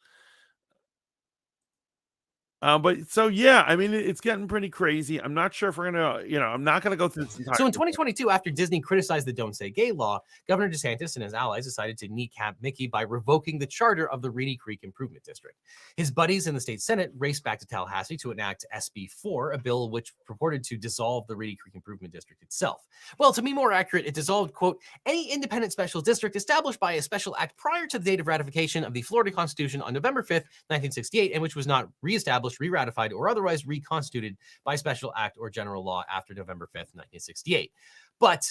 But so, yeah, I mean, it's getting pretty crazy. I'm not sure if we're going to, I'm not going to go through this entire. So in 2022, after Disney criticized the Don't Say Gay law, Governor DeSantis and his allies decided to kneecap Mickey by revoking the charter of the Reedy Creek Improvement District. His buddies in the state Senate raced back to Tallahassee to enact SB 4, a bill which purported to dissolve the Reedy Creek Improvement District itself. Well, to be more accurate, it dissolved, quote, any independent special district established by a special act prior to the date of ratification of the Florida Constitution on November 5th, 1968, and which was not reestablished, re-ratified, or otherwise reconstituted by special act or general law after November 5th, 1968. But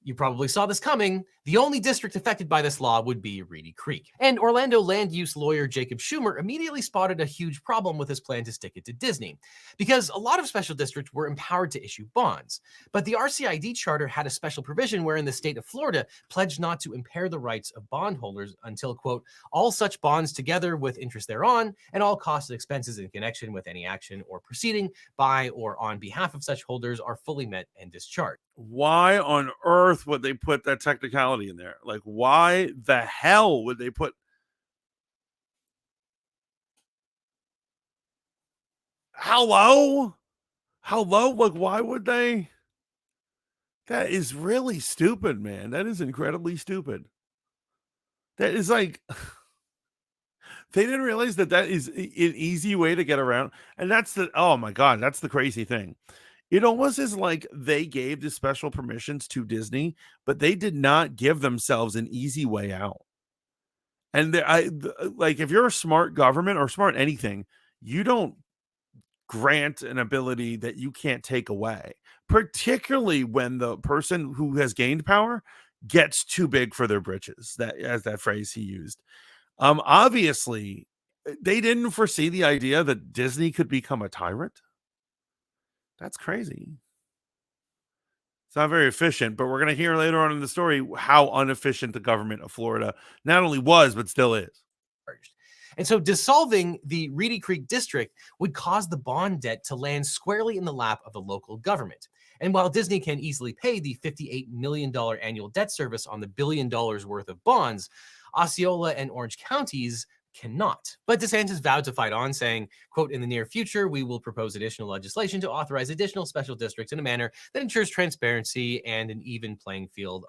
You probably saw this coming. The only district affected by this law would be Reedy Creek. And Orlando land use lawyer Jacob Schumer immediately spotted a huge problem with his plan to stick it to Disney, because a lot of special districts were empowered to issue bonds. But the RCID charter had a special provision wherein the state of Florida pledged not to impair the rights of bondholders until, quote, all such bonds together with interest thereon and all costs and expenses in connection with any action or proceeding by or on behalf of such holders are fully met and discharged. Why on earth would they put that technicality in there? Like, why the hell would they put? Hello? Like, why would they? That is really stupid, man. That is incredibly stupid. That is like, they didn't realize that is an easy way to get around. And oh my God, that's the crazy thing. It almost is like they gave the special permissions to Disney, but they did not give themselves an easy way out. And like, if you're a smart government or smart anything, you don't grant an ability that you can't take away, particularly when the person who has gained power gets too big for their britches. As that phrase he used. Obviously, they didn't foresee the idea that Disney could become a tyrant. That's crazy. It's not very efficient, but we're going to hear later on in the story how inefficient the government of Florida not only was, but still is. And so dissolving the Reedy Creek district would cause the bond debt to land squarely in the lap of the local government. And while Disney can easily pay the $58 million annual debt service on the $1 billion worth of bonds, Osceola and Orange counties cannot. But DeSantis vowed to fight on, saying, quote, in the near future, we will propose additional legislation to authorize additional special districts in a manner that ensures transparency and an even playing field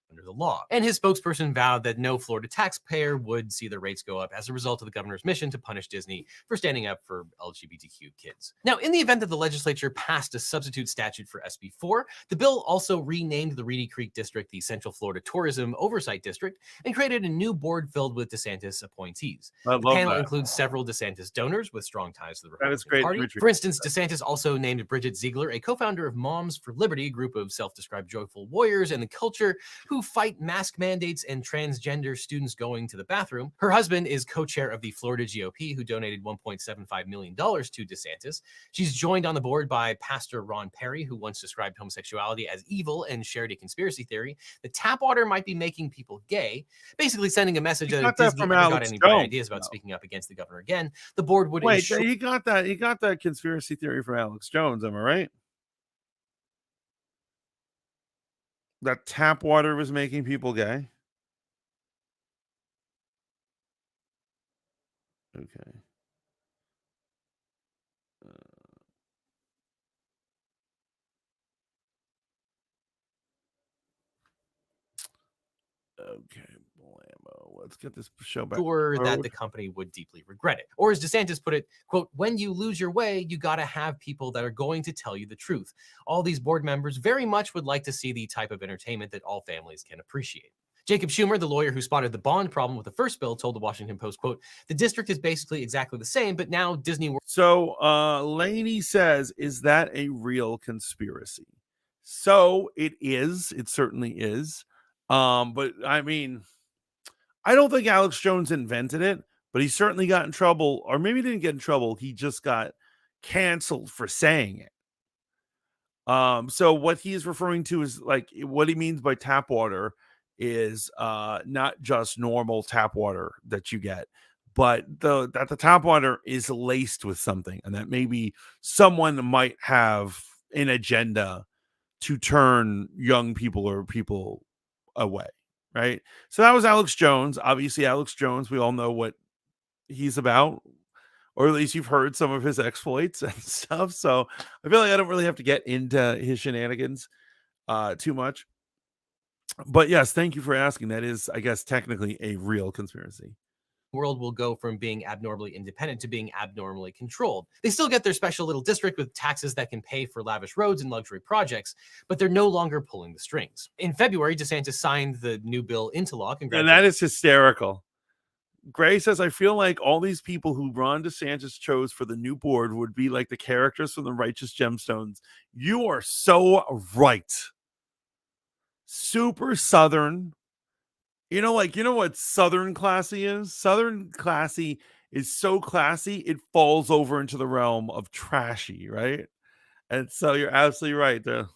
under the law. And his spokesperson vowed that no Florida taxpayer would see their rates go up as a result of the governor's mission to punish Disney for standing up for LGBTQ kids. Now, in the event that the legislature passed a substitute statute for SB 4, the bill also renamed the Reedy Creek District the Central Florida Tourism Oversight District and created a new board filled with DeSantis appointees. The panel includes several DeSantis donors with strong ties to the Republican Party. Richard. For instance, DeSantis also named Bridget Ziegler, a co-founder of Moms for Liberty, a group of self-described joyful warriors and the culture who fight mask mandates and transgender students going to the bathroom. Her husband is co-chair of the Florida GOP, who donated $1.75 million to DeSantis. She's joined on the board by Pastor Ron Perry, who once described homosexuality as evil and shared a conspiracy theory that tap water might be making people gay, basically sending a message that if Disney ever got any bright ideas about speaking up against the governor again, the board would ensure... He got that conspiracy theory from Alex Jones, am I right? That tap water was making people gay. Okay. Okay, blammo. Let's get this show back. Sure that the company would deeply regret it. Or as DeSantis put it, quote, when you lose your way, you got to have people that are going to tell you the truth. All these board members very much would like to see the type of entertainment that all families can appreciate. Jacob Schumer, the lawyer who spotted the bond problem with the first bill, told the Washington Post, quote, the district is basically exactly the same, but now Disney World. So Laney says, is that a real conspiracy? So it is. It certainly is. But I mean, I don't think Alex Jones invented it, but he certainly got in trouble, or maybe he didn't get in trouble. He just got canceled for saying it. So what he is referring to is like what he means by tap water is not just normal tap water that you get, but that the tap water is laced with something, and that maybe someone might have an agenda to turn young people or people away, right? So that was Alex Jones. Obviously, Alex Jones, we all know what he's about, or at least you've heard some of his exploits and stuff. So I feel like I don't really have to get into his shenanigans too much. But yes, thank you for asking. That is, I guess, technically a real conspiracy. World will go from being abnormally independent to being abnormally controlled. They still get their special little district with taxes that can pay for lavish roads and luxury projects, but they're no longer pulling the strings. In February, DeSantis signed the new bill into law. And that is hysterical. Gray says, I feel like all these people who Ron DeSantis chose for the new board would be like the characters from the Righteous Gemstones. You are so right. super Southern. You know what Southern classy is? Southern classy is so classy, it falls over into the realm of trashy, right? And so you're absolutely right. The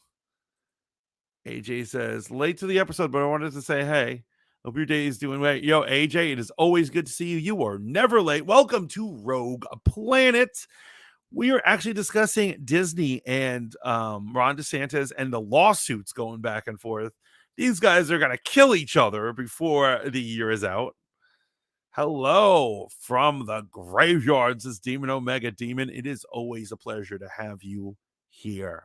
AJ says, late to the episode, but I wanted to say, hey, hope your day is doing well. Yo, AJ, it is always good to see you. You are never late. Welcome to Rogue Planet. We are actually discussing Disney and Ron DeSantis and the lawsuits going back and forth. These guys are going to kill each other before the year is out. Hello from the graveyards, this Demon Omega Demon. It is always a pleasure to have you here.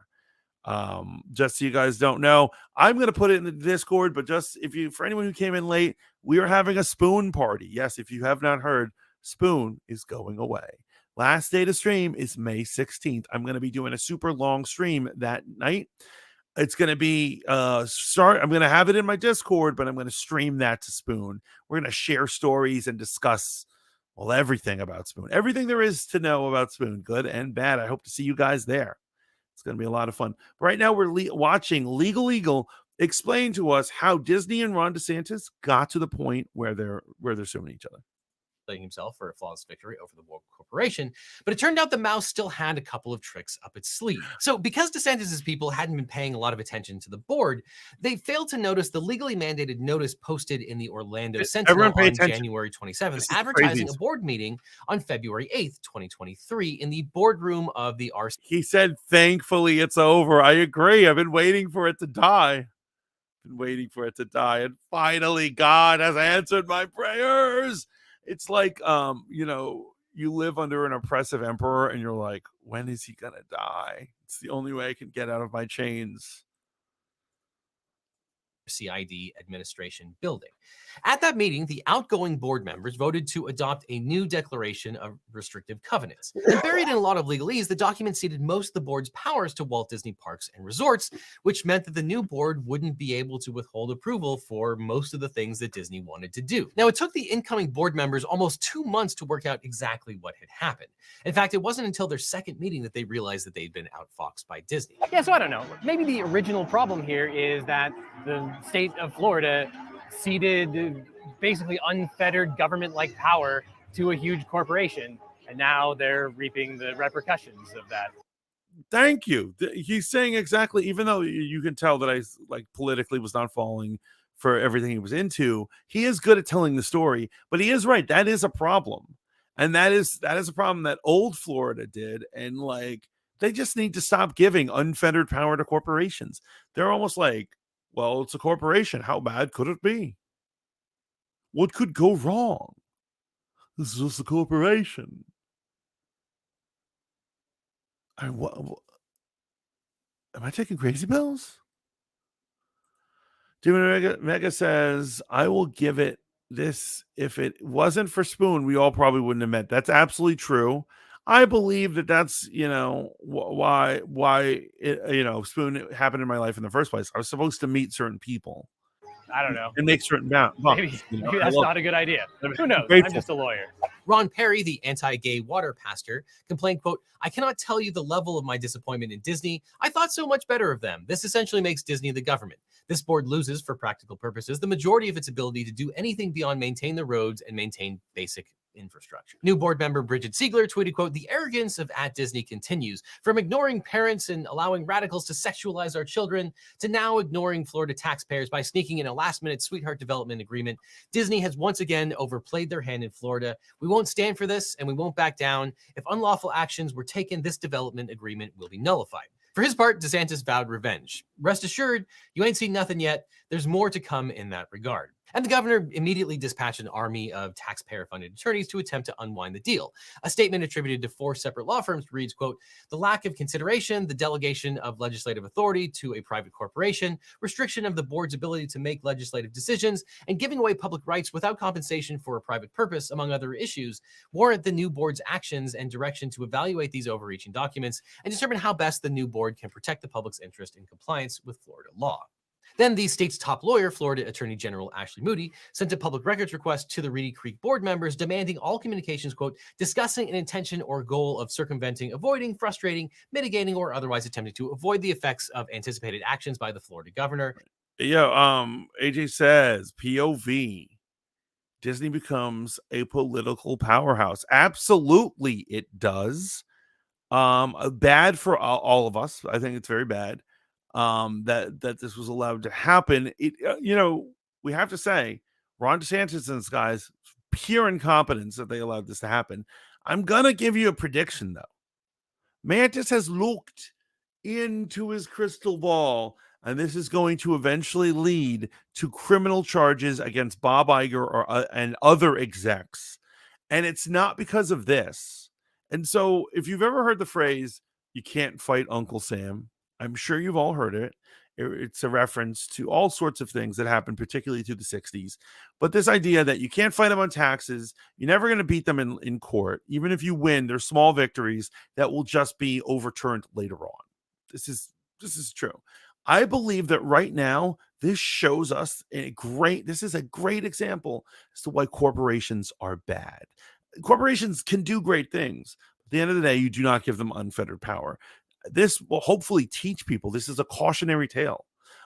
Just so you guys don't know, I'm going to put it in the Discord, but just for anyone who came in late, we are having a Spoon party. Yes, if you have not heard, Spoon is going away. Last day to stream is May 16th. I'm going to be doing a super long stream that night. It's going to be I'm going to have it in my Discord, but I'm going to stream that to Spoon. We're going to share stories and discuss everything about Spoon, everything there is to know about Spoon, good and bad. I hope to see you guys there. It's going to be a lot of fun. But right now we're watching Legal Eagle explain to us how Disney and Ron DeSantis got to the point where they're suing each other. Himself for a flawless victory over the woke corporation, but it turned out the mouse still had a couple of tricks up its sleeve. So because DeSantis's people hadn't been paying a lot of attention to the board, they failed to notice the legally mandated notice posted in the Orlando Sentinel on January 27th, advertising a board meeting on February 8th, 2023 in the boardroom of the RC. He said, thankfully it's over. I agree. I've been waiting for it to die. And finally God has answered my prayers. It's like, you live under an oppressive emperor and you're like, when is he going to die? It's the only way I can get out of my chains. CID administration building. At that meeting, the outgoing board members voted to adopt a new declaration of restrictive covenants. And buried in a lot of legalese, the document ceded most of the board's powers to Walt Disney Parks and Resorts, which meant that the new board wouldn't be able to withhold approval for most of the things that Disney wanted to do. Now, it took the incoming board members almost 2 months to work out exactly what had happened. In fact, it wasn't until their second meeting that they realized that they'd been outfoxed by Disney. Yeah, so I don't know. Maybe the original problem here is that the state of Florida ceded basically unfettered government-like power to a huge corporation, and now they're reaping the repercussions of that. Thank you. He's saying exactly, even though you can tell that I politically was not falling for everything he was into, he is good at telling the story, but he is right. That is a problem. And that is a problem that old Florida did. And they just need to stop giving unfettered power to corporations. They're almost like, well, it's a corporation. How bad could it be? What could go wrong? This is just a corporation. Am I taking crazy pills? Demon Mega says, I will give it this. If it wasn't for Spoon, we all probably wouldn't have met. That's absolutely true. I believe that's, why Spoon happened in my life in the first place. I was supposed to meet certain people. I don't know. And make certain bonds. Maybe that's not a good idea. Who knows? I'm just a lawyer. Ron Perry, the anti-gay water pastor, complained, quote, I cannot tell you the level of my disappointment in Disney. I thought so much better of them. This essentially makes Disney the government. This board loses, for practical purposes, the majority of its ability to do anything beyond maintain the roads and maintain basic infrastructure. New board member Bridget Siegler tweeted, quote, the arrogance of @Disney continues, from ignoring parents and allowing radicals to sexualize our children to now ignoring Florida taxpayers by sneaking in a last-minute sweetheart development agreement. Disney has once again overplayed their hand in Florida. We won't stand for this and we won't back down. If unlawful actions were taken, this development agreement will be nullified. For his part, DeSantis vowed revenge. Rest assured, you ain't seen nothing yet. There's more to come in that regard. And the governor immediately dispatched an army of taxpayer-funded attorneys to attempt to unwind the deal. A statement attributed to 4 separate law firms reads, quote, the lack of consideration, the delegation of legislative authority to a private corporation, restriction of the board's ability to make legislative decisions, and giving away public rights without compensation for a private purpose, among other issues, warrant the new board's actions and direction to evaluate these overreaching documents and determine how best the new board can protect the public's interest in compliance with Florida law. Then the state's top lawyer, Florida Attorney General Ashley Moody, sent a public records request to the Reedy Creek board members demanding all communications, quote, discussing an intention or goal of circumventing, avoiding, frustrating, mitigating, or otherwise attempting to avoid the effects of anticipated actions by the Florida governor. Yeah, AJ says POV. Disney becomes a political powerhouse. Absolutely, it does. Bad for all of us. I think it's very bad. That this was allowed to happen. We have to say, Ron DeSantis and his guys, pure incompetence that they allowed this to happen. I'm gonna give you a prediction though. Mantis has looked into his crystal ball, and this is going to eventually lead to criminal charges against Bob Iger and other execs. And it's not because of this. And so, if you've ever heard the phrase, you can't fight Uncle Sam, I'm sure you've all heard it. It's a reference to all sorts of things that happened, particularly through the 60s. But this idea that you can't fight them on taxes, you're never going to beat them in court. Even if you win, there's small victories that will just be overturned later on. This is true. I believe that right now, this shows us this is a great example as to why corporations are bad. Corporations can do great things. At the end of the day, you do not give them unfettered power. This will hopefully teach people. This is a cautionary tale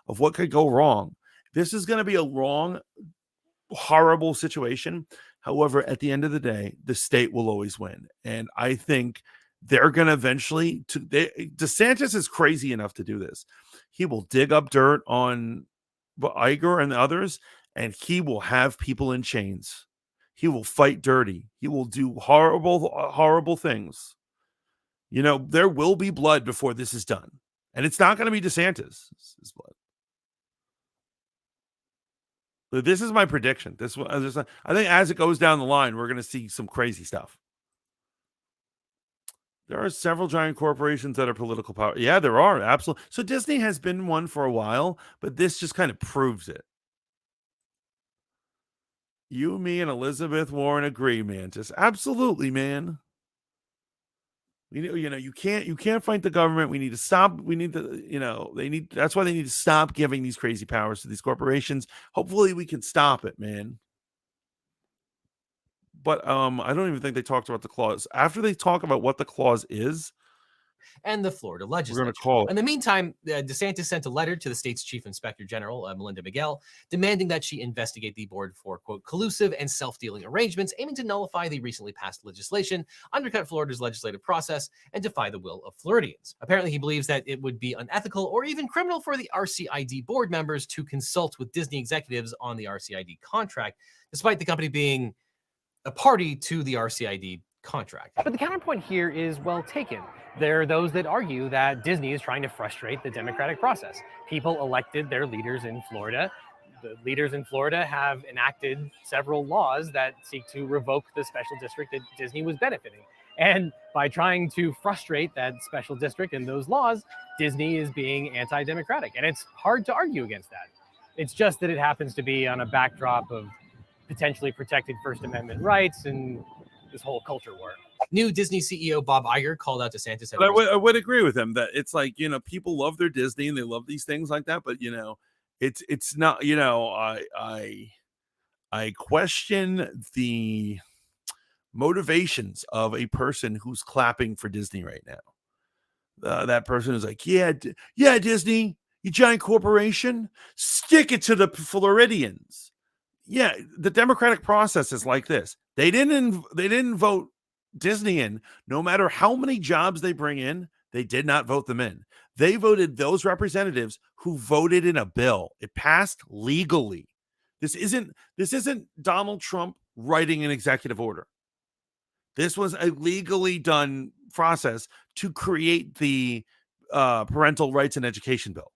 of what could go wrong. This is going to be a long, horrible situation. However, at the end of the day, the state will always win. And I think they're going to eventually DeSantis is crazy enough to do this. He will dig up dirt on Iger and the others, and he will have people in chains. He will fight dirty. He will do horrible things. There will be blood before this is done. And it's not going to be DeSantis' blood. This is my prediction. I think as it goes down the line, we're going to see some crazy stuff. There are several giant corporations that are political power. Yeah, there are. Absolutely. So Disney has been one for a while, but this just kind of proves it. You, me, and Elizabeth Warren agree, Mantis. Absolutely, man. You can't fight the government. We need to stop. We need to, that's why they need to stop giving these crazy powers to these corporations. Hopefully we can stop it, man. But I don't even think they talked about the clause. After they talk about what the clause is, and the Florida legislature. We're going to call it. In the meantime, DeSantis sent a letter to the state's chief inspector general, Melinda Miguel, demanding that she investigate the board for, quote, collusive and self-dealing arrangements aiming to nullify the recently passed legislation, undercut Florida's legislative process, and defy the will of Floridians. Apparently, he believes that it would be unethical or even criminal for the RCID board members to consult with Disney executives on the RCID contract, despite the company being a party to the RCID contract. But the counterpoint here is well taken. There are those that argue that Disney is trying to frustrate the democratic process. People elected their leaders in Florida. The leaders in Florida have enacted several laws that seek to revoke the special district that Disney was benefiting. And by trying to frustrate that special district and those laws, Disney is being anti-democratic. And it's hard to argue against that. It's just that it happens to be on a backdrop of potentially protected First Amendment rights and this whole culture war. New Disney CEO Bob Iger called out DeSantis. I would agree with him that it's like, people love their Disney and they love these things like that, but it's not, I question the motivations of a person who's clapping for Disney right now. That person is like, yeah, Disney, you giant corporation, stick it to the Floridians. Yeah, the democratic process is like this. They didn't vote Disney in. No matter how many jobs they bring in, they did not vote them in. They voted those representatives who voted in a bill. It passed legally. This isn't Donald Trump writing an executive order. This was a legally done process to create the parental rights and education bill.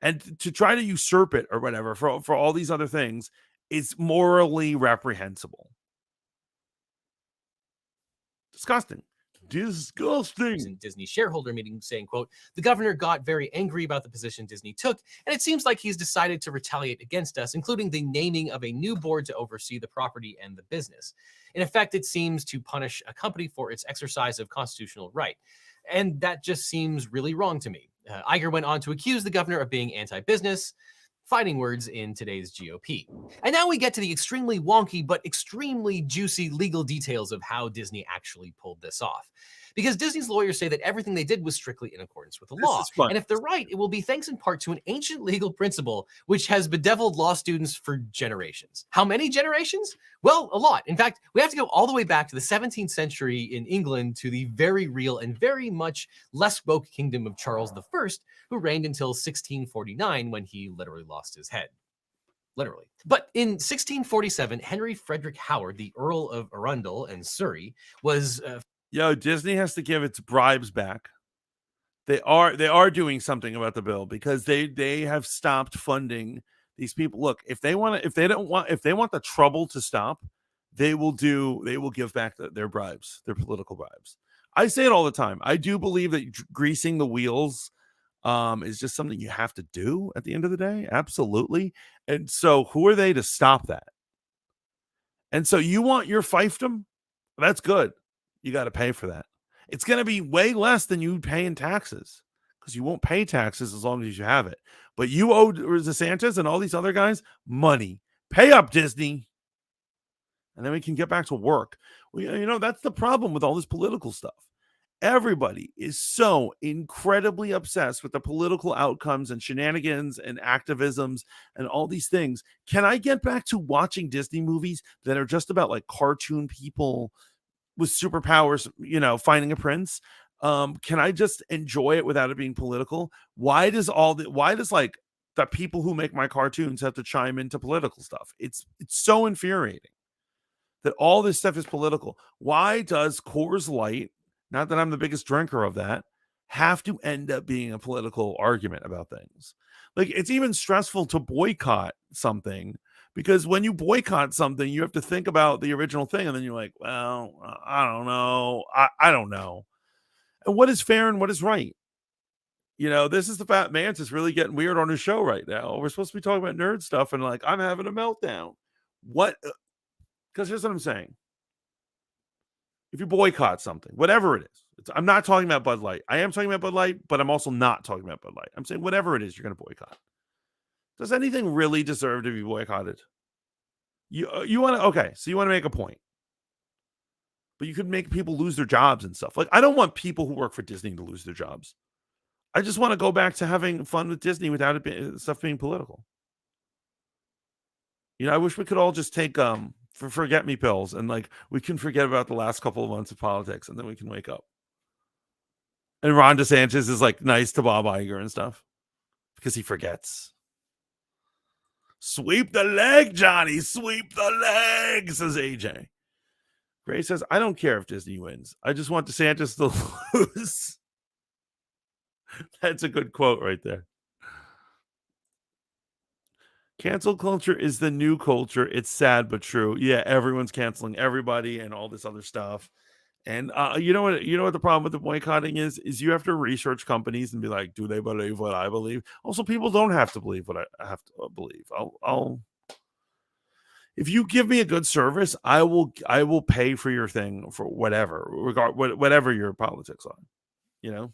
And to try to usurp it or whatever for all these other things is morally reprehensible. Disgusting. In Disney shareholder meeting saying, quote, the governor got very angry about the position Disney took, and it seems like he's decided to retaliate against us, including the naming of a new board to oversee the property and the business. In effect, it seems to punish a company for its exercise of constitutional right. And that just seems really wrong to me. Iger went on to accuse the governor of being anti-business, fighting words in today's GOP. And now we get to the extremely wonky but extremely juicy legal details of how Disney actually pulled this off. because Disney's lawyers say that everything they did was strictly in accordance with the This law. is fun. And if they're right, it will be thanks in part to an ancient legal principle which has bedeviled law students for generations. How many generations? Well, a lot. In fact, we have to go all the way back to the 17th century in England to the very real and very much less woke kingdom of Charles I, who reigned until 1649 when he literally lost his head. Literally. But in 1647, Henry Frederick Howard, the Earl of Arundel and Surrey, was Yo, Disney has to give its bribes back. They are doing something about the bill because they have stopped funding these people. Look, if they want the trouble to stop, they will give back their bribes, their political bribes. I say it all the time. I do believe that greasing the wheels is just something you have to do at the end of the day. Absolutely. And so who are they to stop that? And so you want your fiefdom? That's good. You got to pay for that. It's going to be way less than you pay in taxes because you won't pay taxes as long as you have it. But you owe DeSantis and all these other guys money. Pay up, Disney. And then we can get back to work. Well, that's the problem with all this political stuff. Everybody is so incredibly obsessed with the political outcomes and shenanigans and activisms and all these things. Can I get back to watching Disney movies that are just about like cartoon people with superpowers, finding a prince? Can I just enjoy it without it being political? Why does like the people who make my cartoons have to chime into political stuff? It's so infuriating that all this stuff is political. Why does Coors Light, not that I'm the biggest drinker of that, have to end up being a political argument about things? Like, it's even stressful to boycott something because when you boycott something, you have to think about the original thing. And then you're like, well, I don't know. I don't know. And what is fair and what is right? This is the Fat Mantis really getting weird on his show right now. We're supposed to be talking about nerd stuff and like, I'm having a meltdown. What? Because here's what I'm saying. If you boycott something, whatever it is, I'm not talking about Bud Light. I am talking about Bud Light, but I'm also not talking about Bud Light. I'm saying whatever it is you're going to boycott. Does anything really deserve to be boycotted? You want to, okay, so you want to make a point. But you could make people lose their jobs and stuff. Like, I don't want people who work for Disney to lose their jobs. I just want to go back to having fun with Disney without stuff being political. I wish we could all just take forget me pills and like we can forget about the last couple of months of politics and then we can wake up. And Ron DeSantis is like nice to Bob Iger and stuff because he forgets. Sweep the leg, Johnny. Sweep the leg, says AJ. Gray says, I don't care if Disney wins. I just want DeSantis to lose. That's a good quote right there. Cancel culture is the new culture. It's sad but true. Yeah, everyone's canceling everybody and all this other stuff. And you know what the problem with the boycotting is you have to research companies and be like, do they believe what I believe? Also, people don't have to believe what I have to believe. I'll if you give me a good service, I will pay for your thing for whatever your politics are,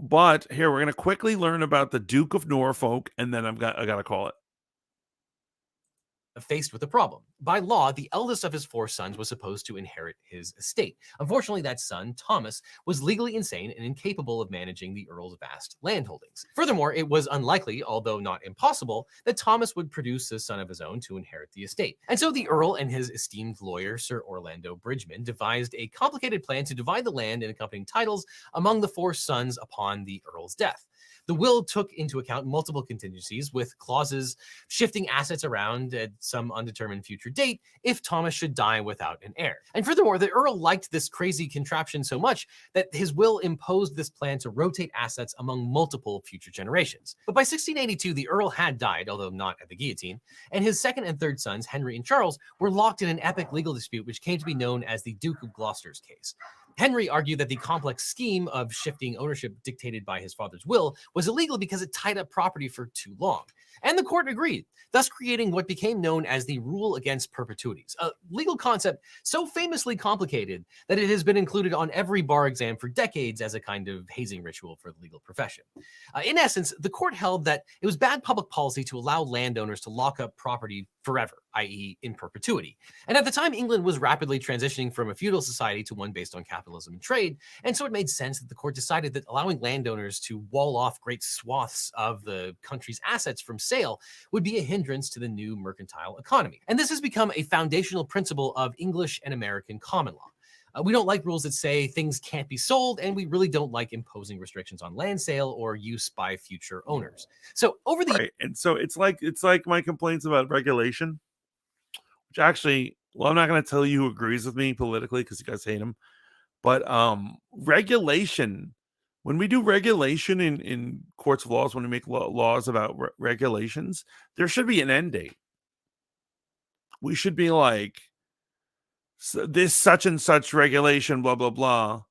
But here we're gonna quickly learn about the Duke of Norfolk, and then I gotta call it. faced with a problem. By law, the eldest of his 4 sons was supposed to inherit his estate. Unfortunately, that son, Thomas, was legally insane and incapable of managing the Earl's vast landholdings. Furthermore, it was unlikely, although not impossible, that Thomas would produce a son of his own to inherit the estate. And so the Earl and his esteemed lawyer, Sir Orlando Bridgman, devised a complicated plan to divide the land and accompanying titles among the 4 sons upon the Earl's death. The will took into account multiple contingencies, with clauses shifting assets around at some undetermined future date if Thomas should die without an heir. And furthermore, the Earl liked this crazy contraption so much that his will imposed this plan to rotate assets among multiple future generations. But by 1682, the Earl had died, although not at the guillotine, and his second and third sons, Henry and Charles, were locked in an epic legal dispute which came to be known as the Duke of Gloucester's case. Henry argued that the complex scheme of shifting ownership dictated by his father's will was illegal because it tied up property for too long. And the court agreed, thus creating what became known as the rule against perpetuities, a legal concept so famously complicated that it has been included on every bar exam for decades as a kind of hazing ritual for the legal profession. In essence, the court held that it was bad public policy to allow landowners to lock up property forever, i.e. in perpetuity. And at the time, England was rapidly transitioning from a feudal society to one based on capitalism and trade, and so it made sense that the court decided that allowing landowners to wall off great swaths of the country's assets from sale would be a hindrance to the new mercantile economy. And this has become a foundational principle of English and American common law. We don't like rules that say things can't be sold, and we really don't like imposing restrictions on land sale or use by future owners. So over the Right. And so it's like my complaints about regulation, which actually, well, I'm not going to tell you who agrees with me politically because you guys hate him. But regulation, when we do regulation in courts of laws, when we make laws about regulations, there should be an end date. We should be like, this such and such regulation, blah, blah, blah,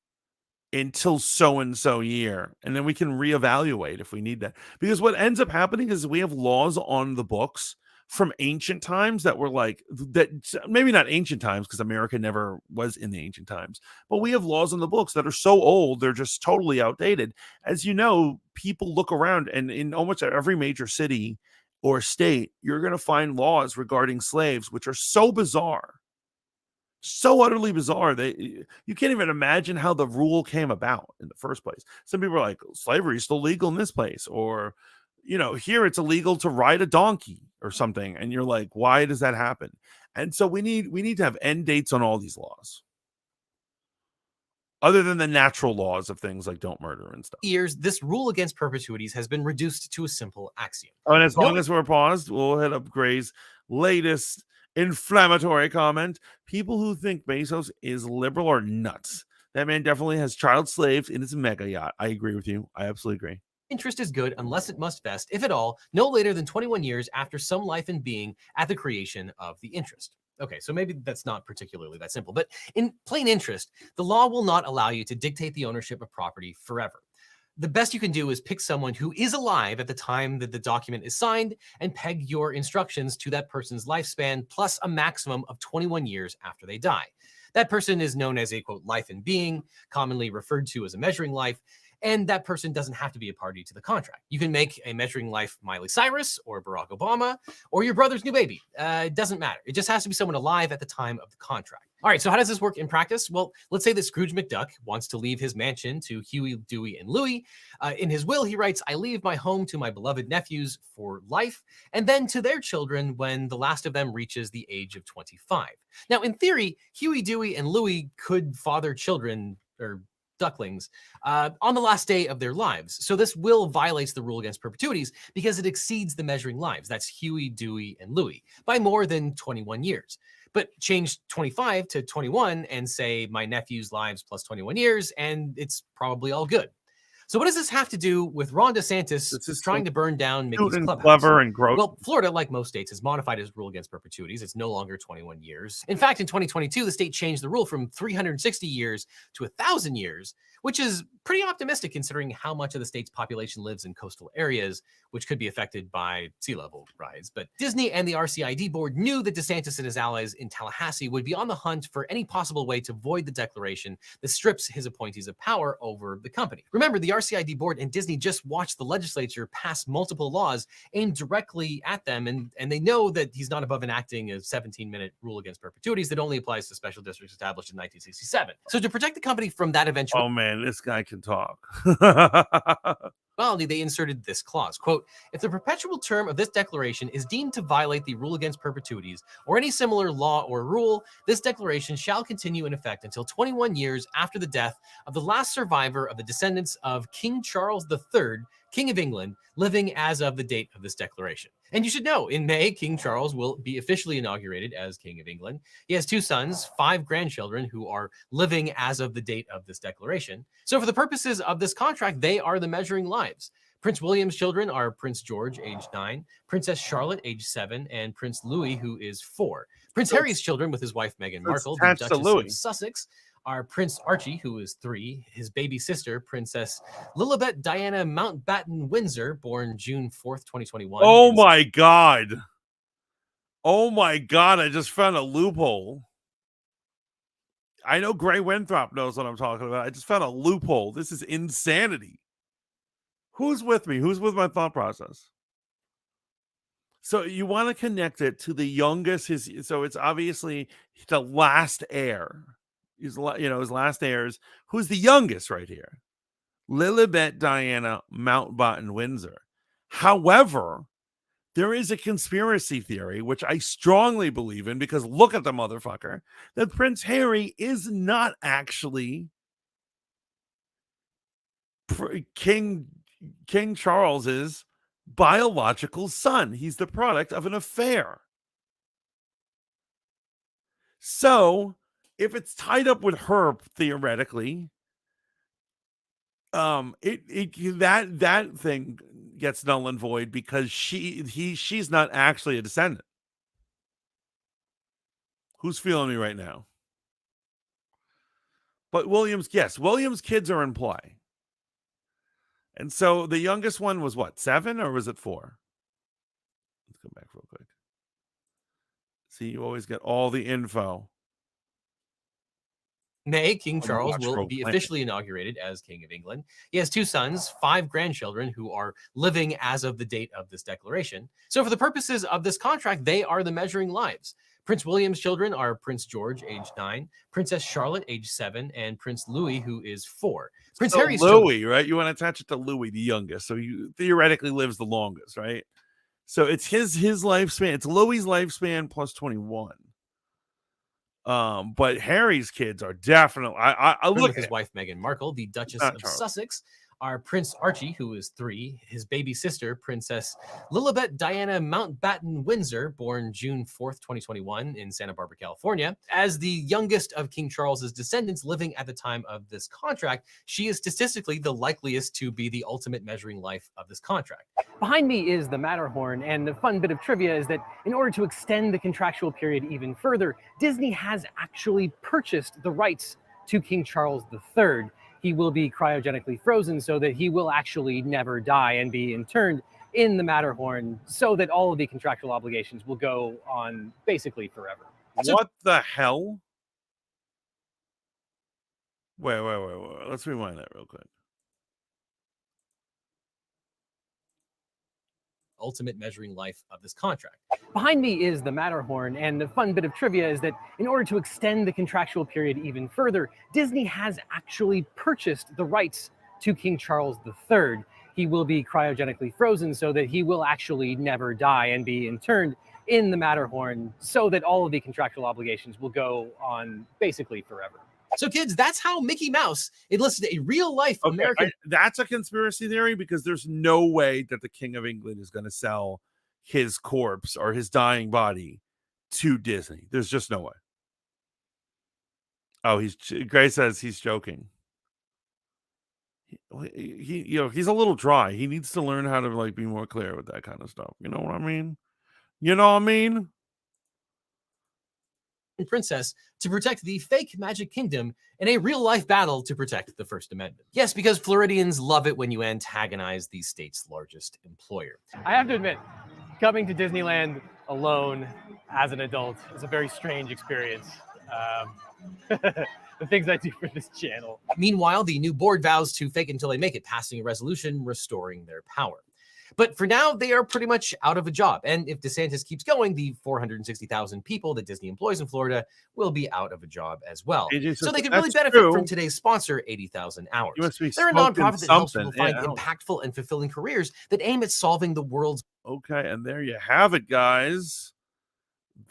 until so and so year. And then we can reevaluate if we need that. Because what ends up happening is we have laws on the books from ancient times that were like that, maybe not ancient times because America never was in the ancient times, but we have laws on the books that are so old they're just totally outdated. As you know, people look around, and in almost every major city or state, you're going to find laws regarding slaves which are so bizarre, so utterly bizarre that you can't even imagine how the rule came about in the first place. Some people are like, slavery is still legal in this place, or here it's illegal to ride a donkey or something, and you're like, why does that happen? And so we need to have end dates on all these laws, other than the natural laws of things like don't murder and stuff. years, this rule against perpetuities has been reduced to a simple axiom. And as long as we're paused, we'll hit up Gray's latest inflammatory comment. People who think Bezos is liberal are nuts. That man definitely has child slaves in his mega yacht. I agree with you. I absolutely agree. Interest is good unless it must vest, if at all, no later than 21 years after some life and being at the creation of the interest. Okay, so maybe that's not particularly that simple, but in plain interest, the law will not allow you to dictate the ownership of property forever. The best you can do is pick someone who is alive at the time that the document is signed and peg your instructions to that person's lifespan plus a maximum of 21 years after they die. That person is known as a, quote, life in being, commonly referred to as a measuring life, and that person doesn't have to be a party to the contract. You can make a measuring life Miley Cyrus or Barack Obama or your brother's new baby. It doesn't matter. It just has to be someone alive at the time of the contract. All right, so how does this work in practice? Well, let's say that Scrooge McDuck wants to leave his mansion to Huey, Dewey, and Louie. In his will, he writes, I leave my home to my beloved nephews for life, and then to their children when the last of them reaches the age of 25. Now, in theory, Huey, Dewey, and Louie could father children, or ducklings, on the last day of their lives. So this will violates the rule against perpetuities because it exceeds the measuring lives, that's Huey, Dewey, and Louie, by more than 21 years. But change 25 to 21 and say my nephew's lives plus 21 years, and it's probably all good. So what does this have to do with Ron DeSantis trying to burn down Mickey's clubhouse? Clever and gross. Well, Florida, like most states, has modified its rule against perpetuities. It's no longer 21 years. In fact, in 2022, the state changed the rule from 360 years to 1,000 years, which is pretty optimistic considering how much of the state's population lives in coastal areas, which could be affected by sea level rise. But Disney and the RCID board knew that DeSantis and his allies in Tallahassee would be on the hunt for any possible way to void the declaration that strips his appointees of power over the company. Remember, the RCID board and Disney just watched the legislature pass multiple laws aimed directly at them, and they know that he's not above enacting a 17-minute rule against perpetuities that only applies to special districts established in 1967. So to protect the company from that eventual... Oh man, this guy can talk. Well, they inserted this clause, quote, if the perpetual term of this declaration is deemed to violate the rule against perpetuities or any similar law or rule, this declaration shall continue in effect until 21 years after the death of the last survivor of the descendants of King Charles III, King of England, living as of the date of this declaration. And you should know, in May, King Charles will be officially inaugurated as King of England. He has 2 sons, 5 grandchildren who are living as of the date of this declaration. So for the purposes of this contract, they are the measuring lives. Prince William's children are Prince George, age 9, Princess Charlotte, age 7, and Prince Louis, who is 4. Prince Harry's children with his wife Meghan Markle, the Duchess of Sussex, are Prince Archie, who is 3, his baby sister, Princess Lilibet Diana Mountbatten Windsor, born June 4th, 2021. Oh my God. Oh my God, I just found a loophole. I know Gray Winthrop knows what I'm talking about. I just found a loophole. This is insanity. Who's with me? Who's with my thought process? So you want to connect it to the youngest. So it's obviously the last heir. His last heirs. Who's the youngest right here? Lilibet Diana Mountbatten Windsor. However, there is a conspiracy theory, which I strongly believe in, because look at the motherfucker, that Prince Harry is not actually King Charles's biological son. He's the product of an affair. So, if it's tied up with her, theoretically, that thing gets null and void because she's not actually a descendant. Who's feeling me right now? But William's kids are in play. And so the youngest one was what, 7 or was it 4? Let's go back real quick. See, you always get all the info. May, King Charles watch will Rogue be Planet. officially inaugurated as King of England. He has 2 sons, 5 grandchildren who are living as of the date of this declaration. So for the purposes of this contract, they are the measuring lives. Prince William's children are Prince George, age 9, Princess Charlotte, age 7, and Prince Louis, who is 4. Prince So Harry's children, Louis, right? You want to attach it to Louis, the youngest. So you theoretically lives the longest, right? So it's his lifespan. It's Louis's lifespan plus 21. But Harry's kids are definitely. I look with his at wife Meghan Markle, the Duchess Not of Charles. Sussex, are Prince Archie, who is 3, his baby sister, Princess Lilibet Diana Mountbatten Windsor, born June 4th, 2021 in Santa Barbara, California. As the youngest of King Charles's descendants living at the time of this contract, she is statistically the likeliest to be the ultimate measuring life of this contract. Behind me is the Matterhorn, and the fun bit of trivia is that in order to extend the contractual period even further, Disney has actually purchased the rights to King Charles III. He will be cryogenically frozen so that he will actually never die and be interned in the Matterhorn so that all of the contractual obligations will go on basically forever. what the hell? Wait. Let's rewind that real quick. Ultimate measuring life of this contract. Behind me is the Matterhorn, and the fun bit of trivia is that in order to extend the contractual period even further, Disney has actually purchased the rights to King Charles III. He will be cryogenically frozen so that he will actually never die and be interned in the Matterhorn so that all of the contractual obligations will go on basically forever. So kids, that's how Mickey Mouse enlisted a real-life Okay, American that's a conspiracy theory because there's no way that the King of England is going to sell his corpse or his dying body to Disney. There's just no way. Oh, Gray says he's joking. He's a little dry. He needs to learn how to be more clear with that kind of stuff. You know what I mean? princess to protect the fake Magic Kingdom in a real-life battle to protect the First Amendment. Yes, because Floridians love it when you antagonize the state's largest employer. I have to admit, coming to Disneyland alone as an adult is a very strange experience. The things I do for this channel. Meanwhile, the new board vows to fake until they make it, passing a resolution restoring their power. But for now, they are pretty much out of a job. And if DeSantis keeps going, the 460,000 people that Disney employs in Florida will be out of a job as well. So they can really benefit from today's sponsor, 80,000 Hours. They're a nonprofit that helps people find impactful and fulfilling careers that aim at solving the world's... Okay, and there you have it, guys.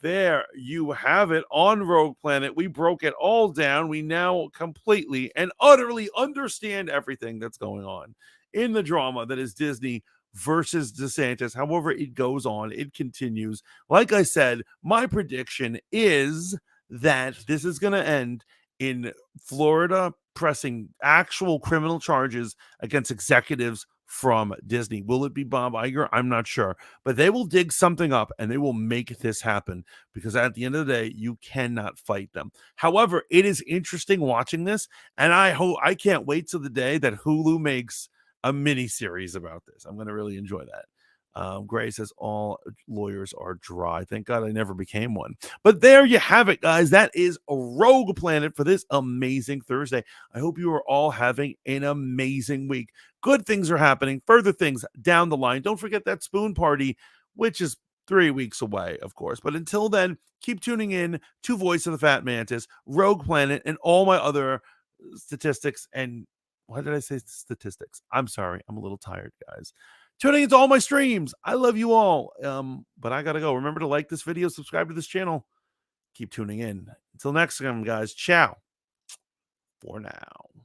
There you have it on Rogue Planet. We broke it all down. We now completely and utterly understand everything that's going on in the drama that is Disney versus DeSantis. However, it goes on, it continues. Like I said, my prediction is that this is going to end in Florida pressing actual criminal charges against executives from Disney. Will it be Bob Iger? I'm not sure, but they will dig something up and they will make this happen because at the end of the day, you cannot fight them. However, it is interesting watching this, and I can't wait till the day that Hulu makes a mini series about this. I'm going to really enjoy that. Gray says all lawyers are dry. Thank God I never became one. But there you have it, guys. That is a Rogue Planet for this amazing Thursday. I hope you are all having an amazing week. Good things are happening. Further things down the line. Don't forget that spoon party, which is 3 weeks away, of course. But until then, keep tuning in to Voice of the Fat Mantis, Rogue Planet, and all my other statistics. And why did I say statistics? I'm sorry. I'm a little tired, guys. Tuning into all my streams. I love you all. But I got to go. Remember to like this video, subscribe to this channel. Keep tuning in. Until next time, guys. Ciao for now.